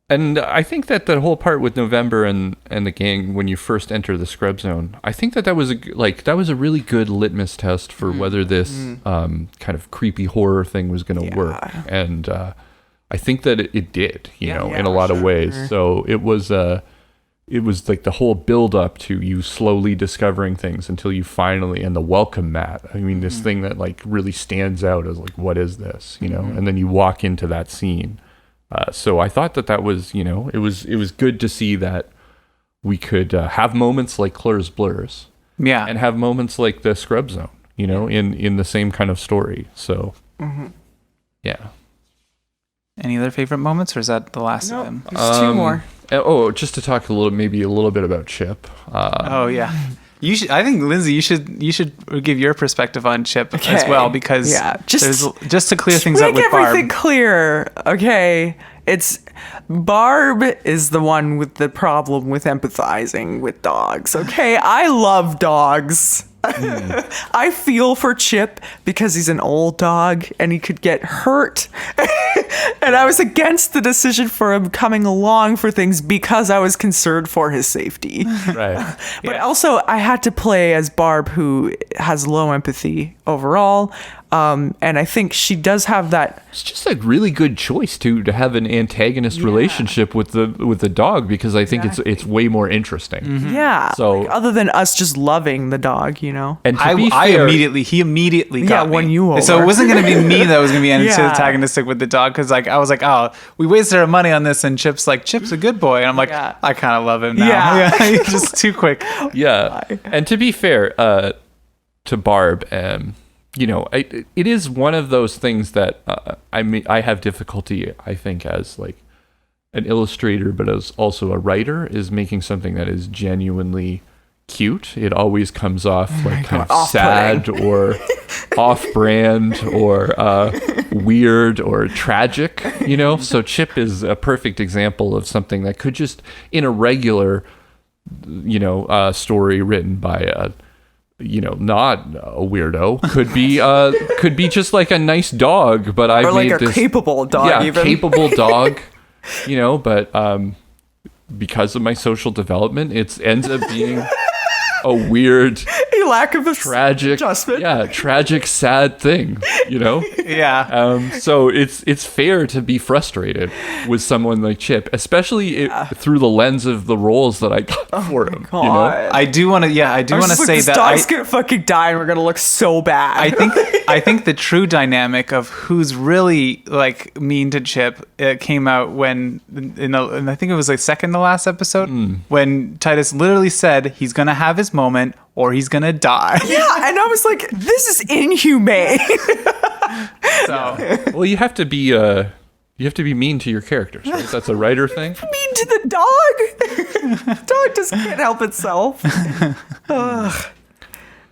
And I think that the whole part with November and the gang when you first enter the scrub zone, I think that was a really good litmus test for whether this kind of creepy horror thing was going to work. And I think that it did, you know, in a lot of ways. So it was it was like the whole build up to you slowly discovering things until you finally, and the welcome mat. I mean, this thing that like really stands out as like, what is this, you know? And then you walk into that scene. So I thought that was, you know, it was good to see that we could have moments like Claire's Blurs, and have moments like the Scrub Zone, you know, in the same kind of story. So, yeah. Any other favorite moments, or is that the last of them? There's two more. Just to talk a little bit about Chip. You should. I think, Lindsay, you should give your perspective on Chip as well, because just to clear things up with Barb. Make everything clear, okay? It's Barb is the one with the problem with empathizing with dogs. Okay, I love dogs. I feel for Chip because he's an old dog and he could get hurt. And I was against the decision for him coming along for things because I was concerned for his safety. Right. But also I had to play as Barb, who has low empathy overall. And I think she does have that. It's just a really good choice to have an antagonist relationship with the dog, because I think it's way more interesting. Yeah. So like, other than us just loving the dog, you know. And he immediately got me. won you over. So it wasn't going to be me that was going to be antagonistic with the dog, because like I was like, oh, we wasted our money on this, and Chip's a good boy, and I'm like, I kind of love him now. Yeah. He's just too quick. Yeah. And to be fair, to Barb, you know, it is one of those things that I have difficulty, I think, as like an illustrator, but as also a writer, is making something that is genuinely cute. It always comes off like kind of sad or off-brand or weird or tragic, you know? So Chip is a perfect example of something that could just, in a regular, you know, story written by a, you know, not a weirdo, could be just like a nice dog, but I made like a capable dog, even. Capable dog, you know, but because of my social development, it ends up being a weird, a lack of tragic adjustment. Tragic, sad thing, you know. So it's fair to be frustrated with someone like Chip, especially through the lens of the roles that I got for him. You know? I do want to say that dog's gonna fucking die and we're gonna look so bad. I think the true dynamic of who's really like mean to Chip, it came out when and I think it was like second to last episode when Titus literally said he's gonna have his moment or he's gonna die. Yeah, and I was like, this is inhumane. Well, you have to be mean to your characters, right? That's a writer thing. Mean to the dog. Dog just can't help itself.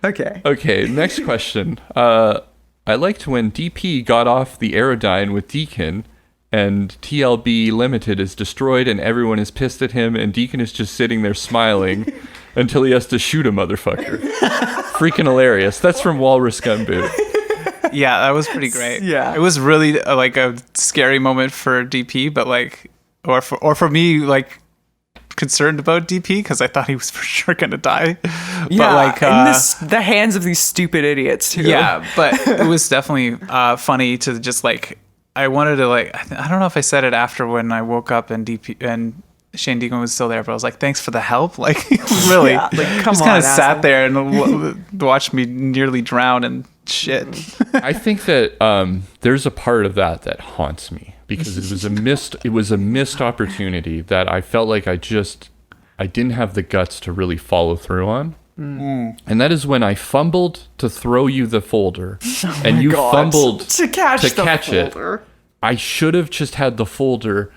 Okay, next question. I liked when DP got off the Aerodyne with Deacon, and TLB Limited is destroyed, and everyone is pissed at him, and Deacon is just sitting there smiling until he has to shoot a motherfucker. Freaking hilarious. That's from Walrus Gumboot. Yeah, that was pretty great. Yeah, it was really like a scary moment for DP, but like, or for me, like concerned about DP because I thought he was for sure gonna die. Yeah, but like in the hands of these stupid idiots too. Yeah, but it was definitely funny to just like. I wanted to like. I don't know if I said it after when I woke up and DP and Shane Deacon was still there, but I was like, "Thanks for the help." Like, really, yeah, like, come just kind of sat there and watched me nearly drown and shit. I think that there's a part of that haunts me because it was a missed opportunity that I felt like I didn't have the guts to really follow through on. And that is when I fumbled to throw you the folder, and you fumbled to catch it. I should have just had the folder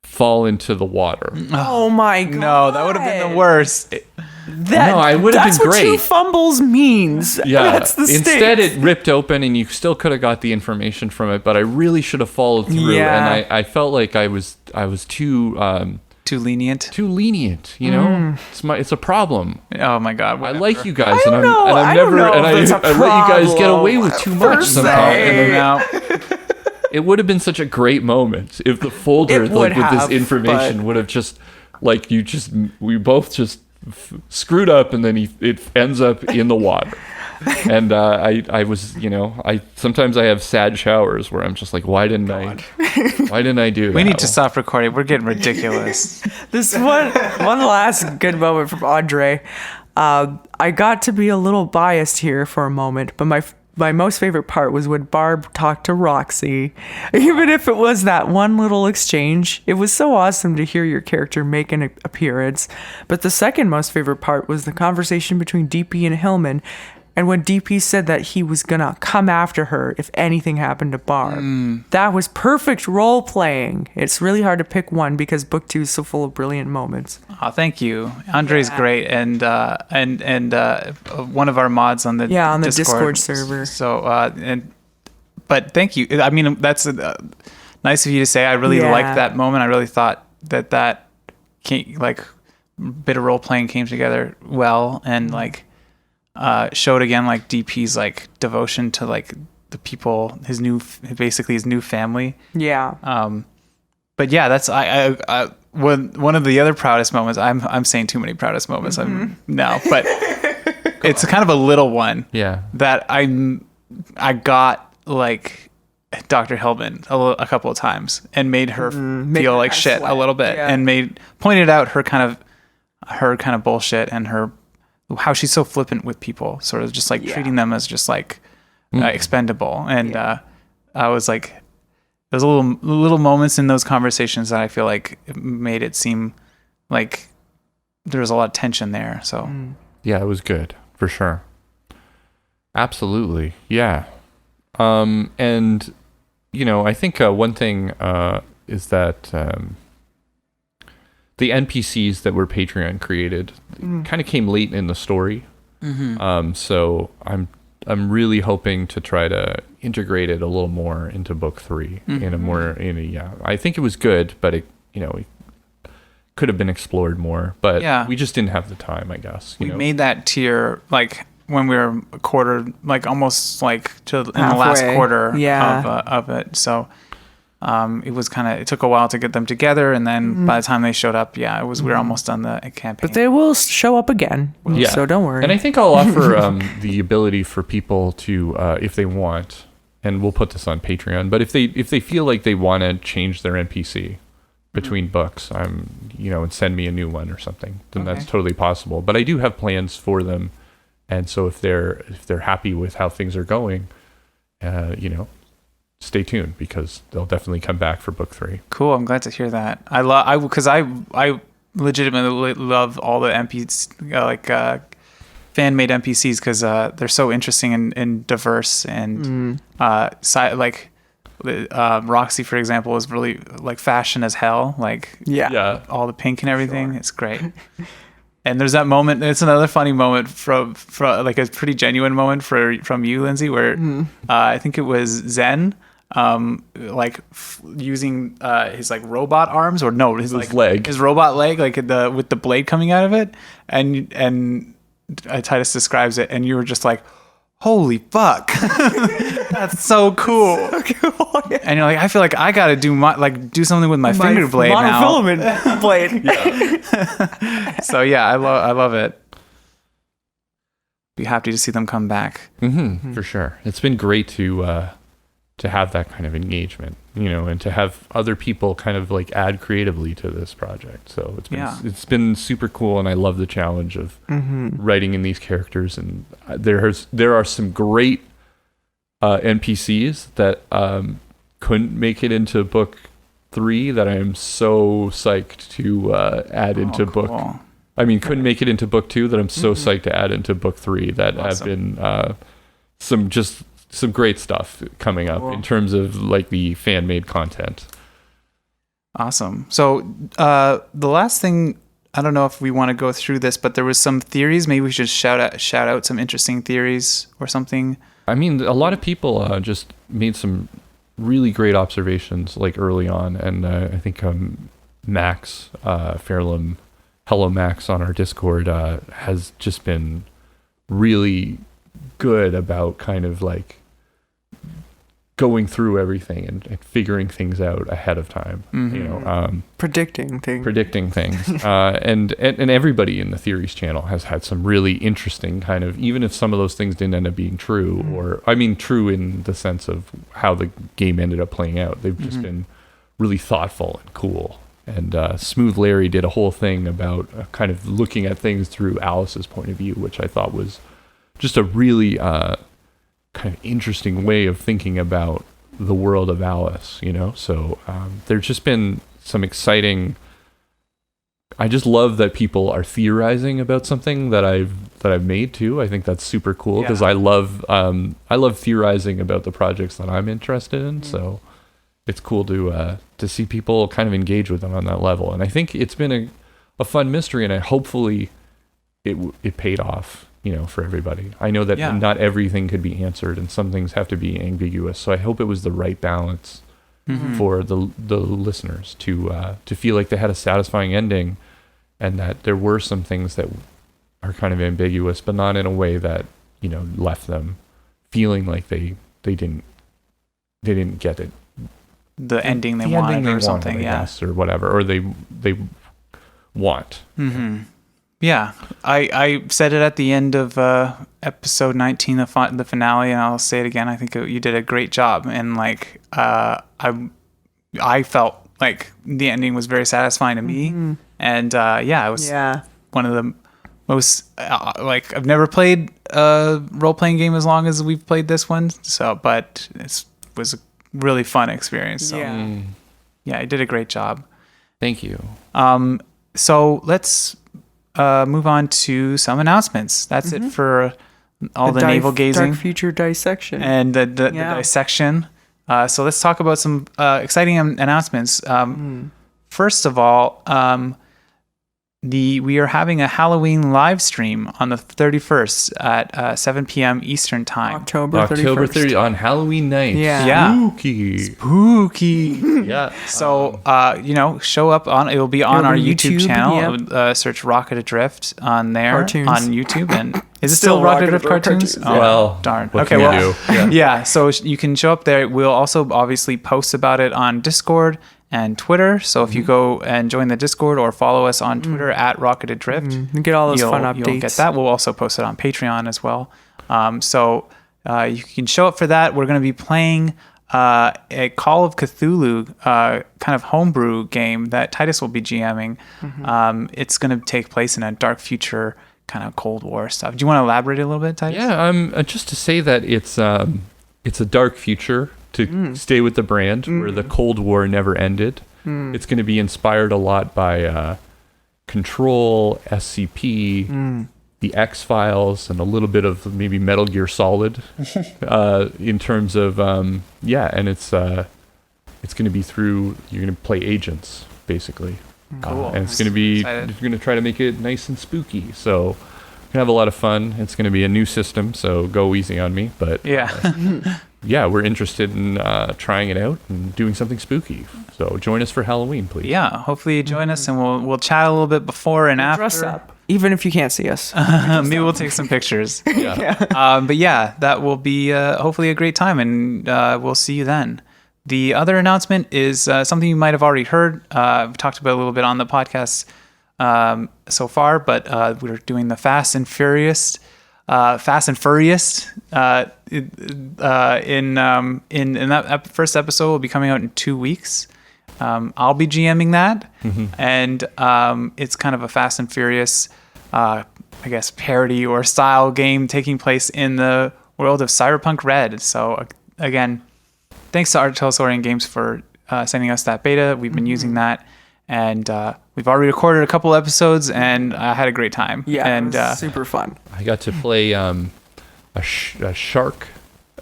fall into the water. Oh my god! No, that would have been the worst. I would have been great. That's what two fumbles means. Yeah. That's the Instead, it ripped open, and you still could have got the information from it. But I really should have followed through, and I felt like I was too. Too lenient. You know, it's a problem. Oh my god! Whatever. I like you guys, and I let you guys get away with too much sometimes. It would have been such a great moment if the folder, like with this information, would have just like we both just screwed up, and then it ends up in the water. And I was, sometimes I have sad showers where I'm just like, why didn't I do that? We need to stop recording. We're getting ridiculous. This one last good moment from Andre. I got to be a little biased here for a moment, but my most favorite part was when Barb talked to Roxy. Even if it was that one little exchange, it was so awesome to hear your character make an appearance. But the second most favorite part was the conversation between DP and Hillman. And when DP said that he was gonna come after her if anything happened to Barb. That was perfect role playing. It's really hard to pick one because book 2 is so full of brilliant moments. Oh, thank you. Andre's great, and one of our mods on the Discord server. So but thank you. I mean, that's nice of you to say. I really liked that moment. I really thought that came, like, bit of role playing came together well, and showed again like DP's like devotion to like the people, his new family. Yeah. But yeah, that's one of the other proudest moments. I'm saying too many proudest moments now, but it's kind of a little one. Yeah. That I got like Dr. Hillman a couple of times and made her feel like shit a little bit, and pointed out her kind of bullshit and how she's so flippant with people, sort of just like treating them as just like expendable. And I was like, there's little moments in those conversations that I feel like it made it seem like there was a lot of tension there. So yeah, it was good for sure. Absolutely. Yeah. And I think one thing is that the NPCs that were Patreon created kind of came late in the story. So I'm really hoping to try to integrate it a little more into book 3 I think it was good, but it could have been explored more, but we just didn't have the time, I guess. We made that tier like when we were a quarter, like almost like in the last quarter of it. So it took a while to get them together, and then by the time they showed up, we were almost done the campaign. But they will show up again, so don't worry. And I think I'll offer the ability for people to, if they want, and we'll put this on Patreon, but if they feel like they want to change their NPC between books, and send me a new one or something, then that's totally possible. But I do have plans for them, and so if they're happy with how things are going, stay tuned, because they'll definitely come back for book 3. Cool. I'm glad to hear that. I legitimately love all the NPCs, fan-made NPCs, because they're so interesting and diverse, and Roxy, for example, is really like fashion as hell. Like all the pink and everything. It's great. And there's that moment. It's another funny moment from like a pretty genuine moment from you, Lindsay, where I think it was Zen, using his like robot arms, or no, his leg, his robot leg, like with the blade coming out of it, and Titus describes it, and you were just like, holy fuck. That's so cool. And you're like, I feel like I gotta do something with my finger blade now. Monofilament blade. So I love it. Be happy to see them come back. For sure. It's been great to have that kind of engagement, and to have other people kind of like add creatively to this project. So it's been super cool, and I love the challenge of writing in these characters. And there are some great NPCs that couldn't make it into book 3 that I am so psyched to add into book. I mean, couldn't make it into book 2 that I'm so psyched to add into book 3 that have been some great stuff coming up in terms of like the fan-made content. Awesome. So the last thing, I don't know if we want to go through this, but there was some theories. Maybe we should shout out some interesting theories or something. I mean, a lot of people just made some really great observations like early on, and I think Max Fairlam, hello Max on our Discord, has just been really good about kind of like going through everything and figuring things out ahead of time. Predicting things. And everybody in the Theories channel has had some really interesting kind of, even if some of those things didn't end up being true, or I mean true in the sense of how the game ended up playing out. They've just been really thoughtful and cool. And Smooth Larry did a whole thing about kind of looking at things through Alice's point of view, which I thought was just a really kind of interesting way of thinking about the world of Alice, So there's just been some exciting. I just love that people are theorizing about something that I've made too. I think that's super cool because I love theorizing about the projects that I'm interested in. So it's cool to see people kind of engage with them on that level. And I think it's been a fun mystery, and hopefully it paid off, for everybody. I know that not everything could be answered, and some things have to be ambiguous. So I hope it was the right balance for the listeners to feel like they had a satisfying ending, and that there were some things that are kind of ambiguous, but not in a way that left them feeling like they didn't get it. The ending they wanted or something, I guess, or whatever, or they want. Yeah, I said it at the end of episode 19, the finale, and I'll say it again. I think you did a great job, and like I felt like the ending was very satisfying to me, and it was one of the most like I've never played a role-playing game as long as we've played this one, but it was a really fun experience. So yeah, I did a great job. Thank you. So let's move on to some announcements. That's it for all the navel gazing, dark future dissection, and the dissection. So let's talk about some exciting announcements. First of all, we are having a Halloween live stream on the 31st at 7 p.m. Eastern Time. October 30th on Halloween night. Yeah. Spooky. Yeah. So, show up it will be on our YouTube channel. Search Rocket Adrift on there. Cartoons. On YouTube. And is it still Rocket Adrift cartoons? Cartoons. Oh, well, darn. What can you do? Yeah. So you can show up there. We'll also obviously post about it on Discord and Twitter. So if you go and join the Discord or follow us on Twitter at Rocket Adrift, you get all those fun updates. You'll get that. We'll also post it on Patreon as well. So you can show up for that. We're going to be playing a Call of Cthulhu kind of homebrew game that Titus will be GMing. It's going to take place in a dark future kind of Cold War stuff. Do you want to elaborate a little bit, Titus? Yeah, just to say that it's a dark future, to stay with the brand, where the Cold War never ended. It's going to be inspired a lot by Control, SCP, the X-Files, and a little bit of maybe Metal Gear Solid in terms of, and it's going to be through, you're going to play agents, basically. Cool. And it's going to be, you're going to try to make it nice and spooky. So we're going to have a lot of fun. It's going to be a new system, so go easy on me. But yeah, we're interested in trying it out and doing something spooky. So join us for Halloween, please. Yeah, hopefully you join us, and we'll chat a little bit before and after. Dress up, even if you can't see us. Maybe we'll take some pictures. But yeah, that will be hopefully a great time, and we'll see you then. The other announcement is something you might have already heard. I've talked about a little bit on the podcast so far, but we're doing the Fast and Furious in that first episode will be coming out in 2 weeks. I'll be GMing that, and it's kind of a Fast and Furious, I guess, parody or style game taking place in the world of Cyberpunk Red. So again, thanks to Artelsaurian Games for sending us that beta. We've been using that, and we've already recorded a couple episodes, and I had a great time. Yeah, and it was super fun. I got to play a shark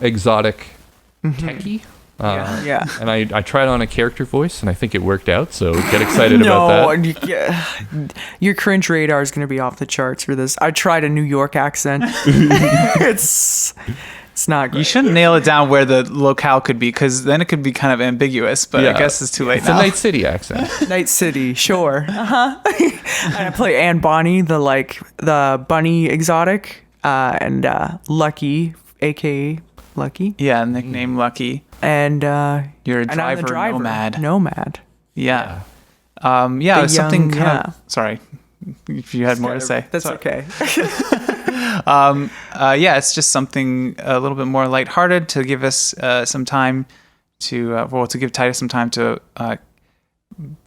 exotic techie. And I tried on a character voice, and I think it worked out, so get excited about that. Your cringe radar is going to be off the charts for this. I tried a New York accent. It's not great. You shouldn't nail it down where the locale could be, because then it could be kind of ambiguous, but I guess it's too late now. It's a Night City accent. Night City, sure. And I play Anne Bonny, the bunny exotic, and Lucky, a.k.a. Lucky. Yeah, nickname Lucky. And You're a and I'm the driver nomad. Nomad. Yeah. Yeah, it's something kind yeah. of... Sorry, if you had more to say. That's Sorry. okay. Yeah, it's just something a little bit more lighthearted to give us some time to... to give Titus some time to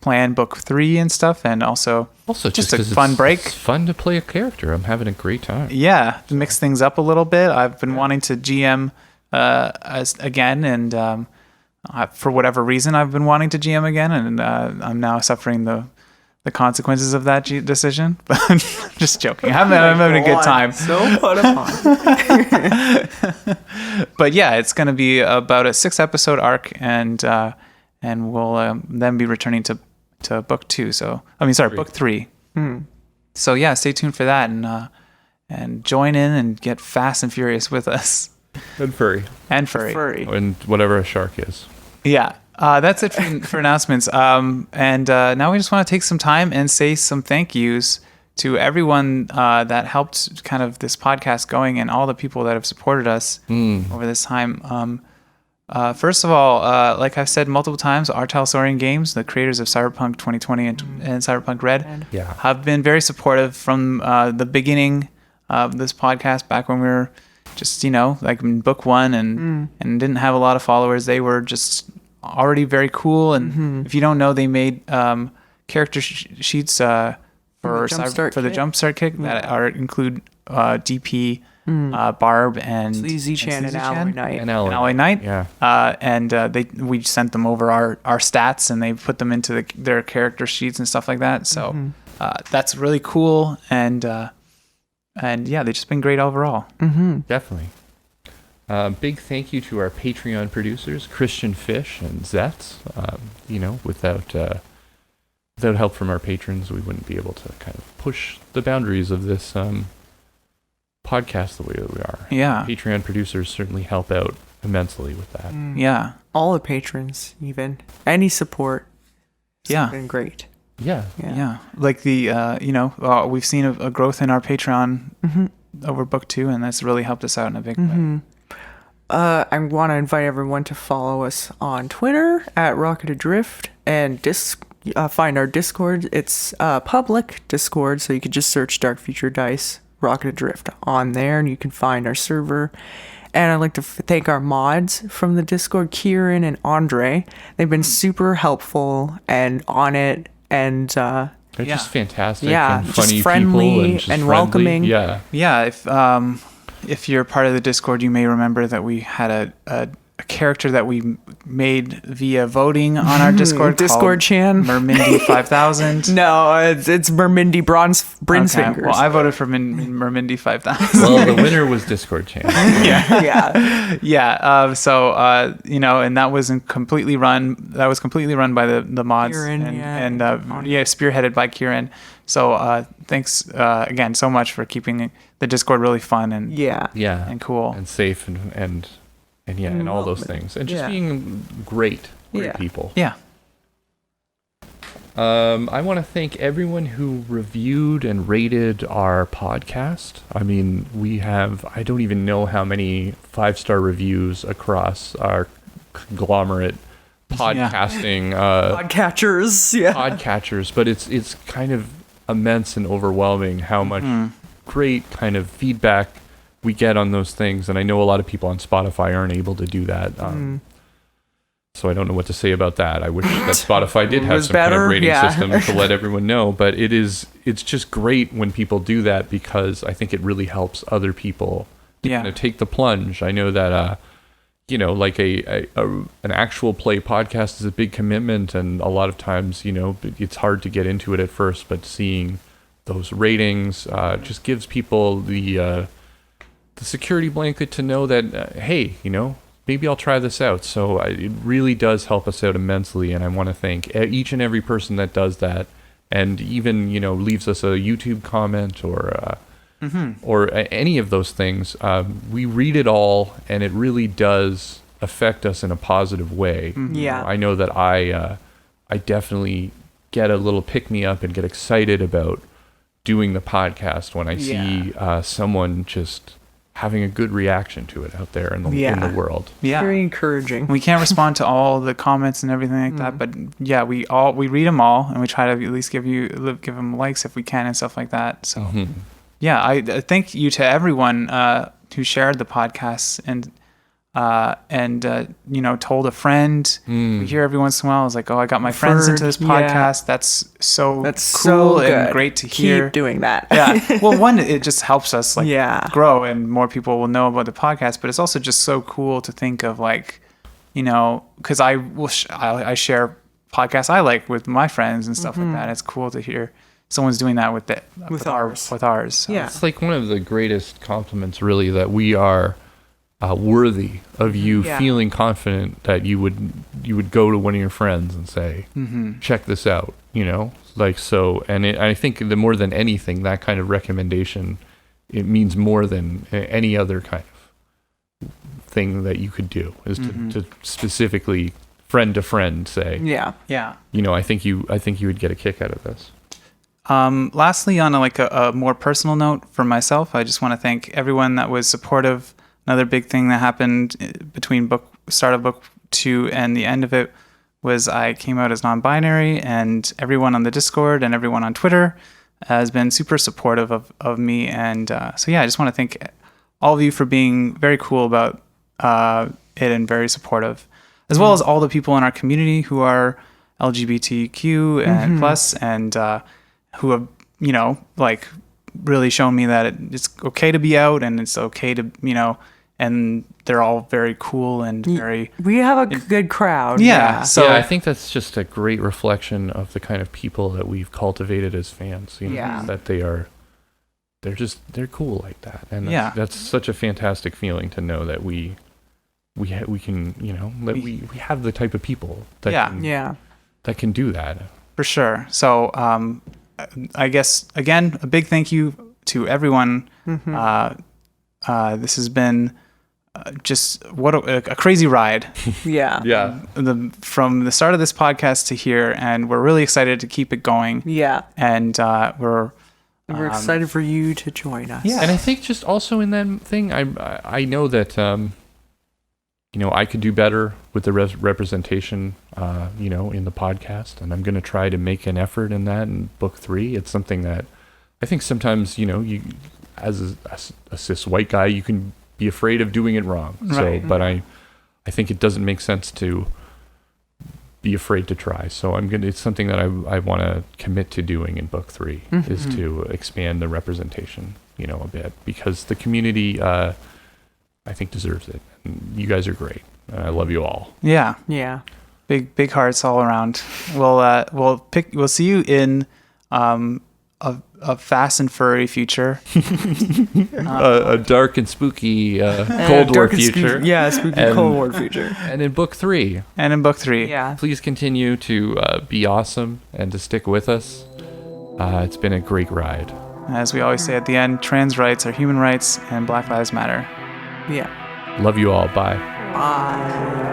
plan book 3 and stuff, and also just a fun break. It's fun to play a character. I'm having a great time. Yeah, to mix things up a little bit. I've been wanting to GM again, and for whatever reason, I've been wanting to GM again, and I'm now suffering the consequences of that decision. But I'm just joking. I'm having a good time. So put upon. But yeah, it's going to be about a 6-episode arc, and we'll then be returning to book 2. Book 3. So yeah, stay tuned for that, and join in and get fast and furious with us. And furry. And furry. And whatever a shark is. Yeah. That's it for announcements. And now we just want to take some time and say some thank yous to everyone that helped kind of this podcast going, and all the people that have supported us over this time. First of all, like I've said multiple times, Artalsaurian Games, the creators of Cyberpunk 2020 and Cyberpunk Red, have been very supportive from the beginning of this podcast, back when we were just, like in book 1 and didn't have a lot of followers. They were just already very cool. And if you don't know, they made character sheets for the Jumpstart Kit that include DP, Barb, and Sleazy Chan and Alloy Knight. And Alloy Knight. Yeah. We sent them over our stats, and they put them into their character sheets and stuff like that. So that's really cool, and yeah, they've just been great overall. Definitely. Big thank you to our Patreon producers, Christian Fish and Zetz. Without help from our patrons, we wouldn't be able to kind of push the boundaries of this podcast the way that we are. Yeah. Patreon producers certainly help out immensely with that. Yeah. All the patrons, even. Any support. Yeah. It's been great. Yeah. Like we've seen a growth in our Patreon over book 2, and that's really helped us out in a big way. I want to invite everyone to follow us on Twitter at Rocket Adrift, and find our Discord. It's public Discord, so you could just search Dark Future Dice Rocket Adrift on there, and you can find our server. And I'd like to thank our mods from the Discord, Kieran and Andre. They've been super helpful and on it, and they're just fantastic, and funny just friendly people, and just and friendly. welcoming. Yeah. If you're part of the Discord, you may remember that we had a character that we made via voting on our Discord. Discord chan. Mermindy 5000. No, it's Mermindy Brinsfingers. Okay. Well, I voted for Mermindy 5000. Well, the winner was Discord chan. Yeah. So and that was completely run by the mods, Kieran, and spearheaded by Kieran. So thanks again so much for keeping the Discord really fun and and cool and safe and all those things, and just being great people. Yeah. I want to thank everyone who reviewed and rated our podcast. I mean, we have, I don't even know how many 5-star reviews across our conglomerate podcasting podcatchers, but it's kind of immense and overwhelming how much great kind of feedback we get on those things. And I know a lot of people on Spotify aren't able to do that. So I don't know what to say about that. I wish that Spotify did have some kind of rating system to let everyone know, but it's just great when people do that, because I think it really helps other people to kind of take the plunge. I know that like an actual play podcast is a big commitment, and a lot of times, it's hard to get into it at first, but seeing those ratings just gives people the security blanket to know that, hey, maybe I'll try this out. So it really does help us out immensely, and I want to thank each and every person that does that, and even, leaves us a YouTube comment or any of those things. We read it all, and it really does affect us in a positive way. Yeah. I know that I definitely get a little pick-me-up and get excited about doing the podcast when I see someone just having a good reaction to it out there in the world. Yeah. Very encouraging. We can't respond to all the comments and everything like that, but yeah, we read them all, and we try to at least give them likes if we can and stuff like that. So yeah, I thank you to everyone who shared the podcast and told a friend. We hear every once in a while, it's like, oh, I got my friends into this podcast. That's cool so good. And great to hear. Keep doing that. Yeah. Well, one, it just helps us grow, and more people will know about the podcast, but it's also just so cool to think of, like, because I share podcasts I like with my friends and stuff like that. It's cool to hear someone's doing that with ours. So. Yeah. It's like one of the greatest compliments, really, that we are worthy of you feeling confident that you would go to one of your friends and say, check this out, like, so. And I think that more than anything, that kind of recommendation, it means more than any other kind of thing that you could do, is to specifically friend to friend say, I think you would get a kick out of this. Lastly, on a more personal note for myself, I just want to thank everyone that was supportive. Another big thing that happened between start of book 2 and the end of it was I came out as non-binary, and everyone on the Discord and everyone on Twitter has been super supportive of me. And so yeah, I just want to thank all of you for being very cool about it and very supportive, as well as all the people in our community who are LGBTQ and plus, and who have, really shown me that it's okay to be out, and it's okay to, and they're all very cool and very... We have a good crowd. Yeah. So I think that's just a great reflection of the kind of people that we've cultivated as fans, that they're cool like that. And that's such a fantastic feeling to know that we can, that we have the type of people that can do that. For sure. So, I guess, again, a big thank you to everyone. This has been just what a crazy ride. From the start of this podcast to here, and we're really excited to keep it going. And we're excited for you to join us. And I think just also in that thing, I know that I could do better with the representation, in the podcast, and I'm going to try to make an effort in that in book 3. It's something that I think sometimes, you, as a cis white guy, you can be afraid of doing it wrong. Right. So, but I think it doesn't make sense to be afraid to try. So it's something that I want to commit to doing in book 3 is to expand the representation, a bit, because the community, I think, deserves it. And you guys are great. I love you all. Yeah. Big hearts all around. We'll see you in a fast and furry future. A dark and spooky Cold War future. Spooky Cold War future. And in book 3. Please continue to be awesome and to stick with us. It's been a great ride. As we always say at the end, trans rights are human rights, and Black Lives Matter. Love you all. Bye. Bye.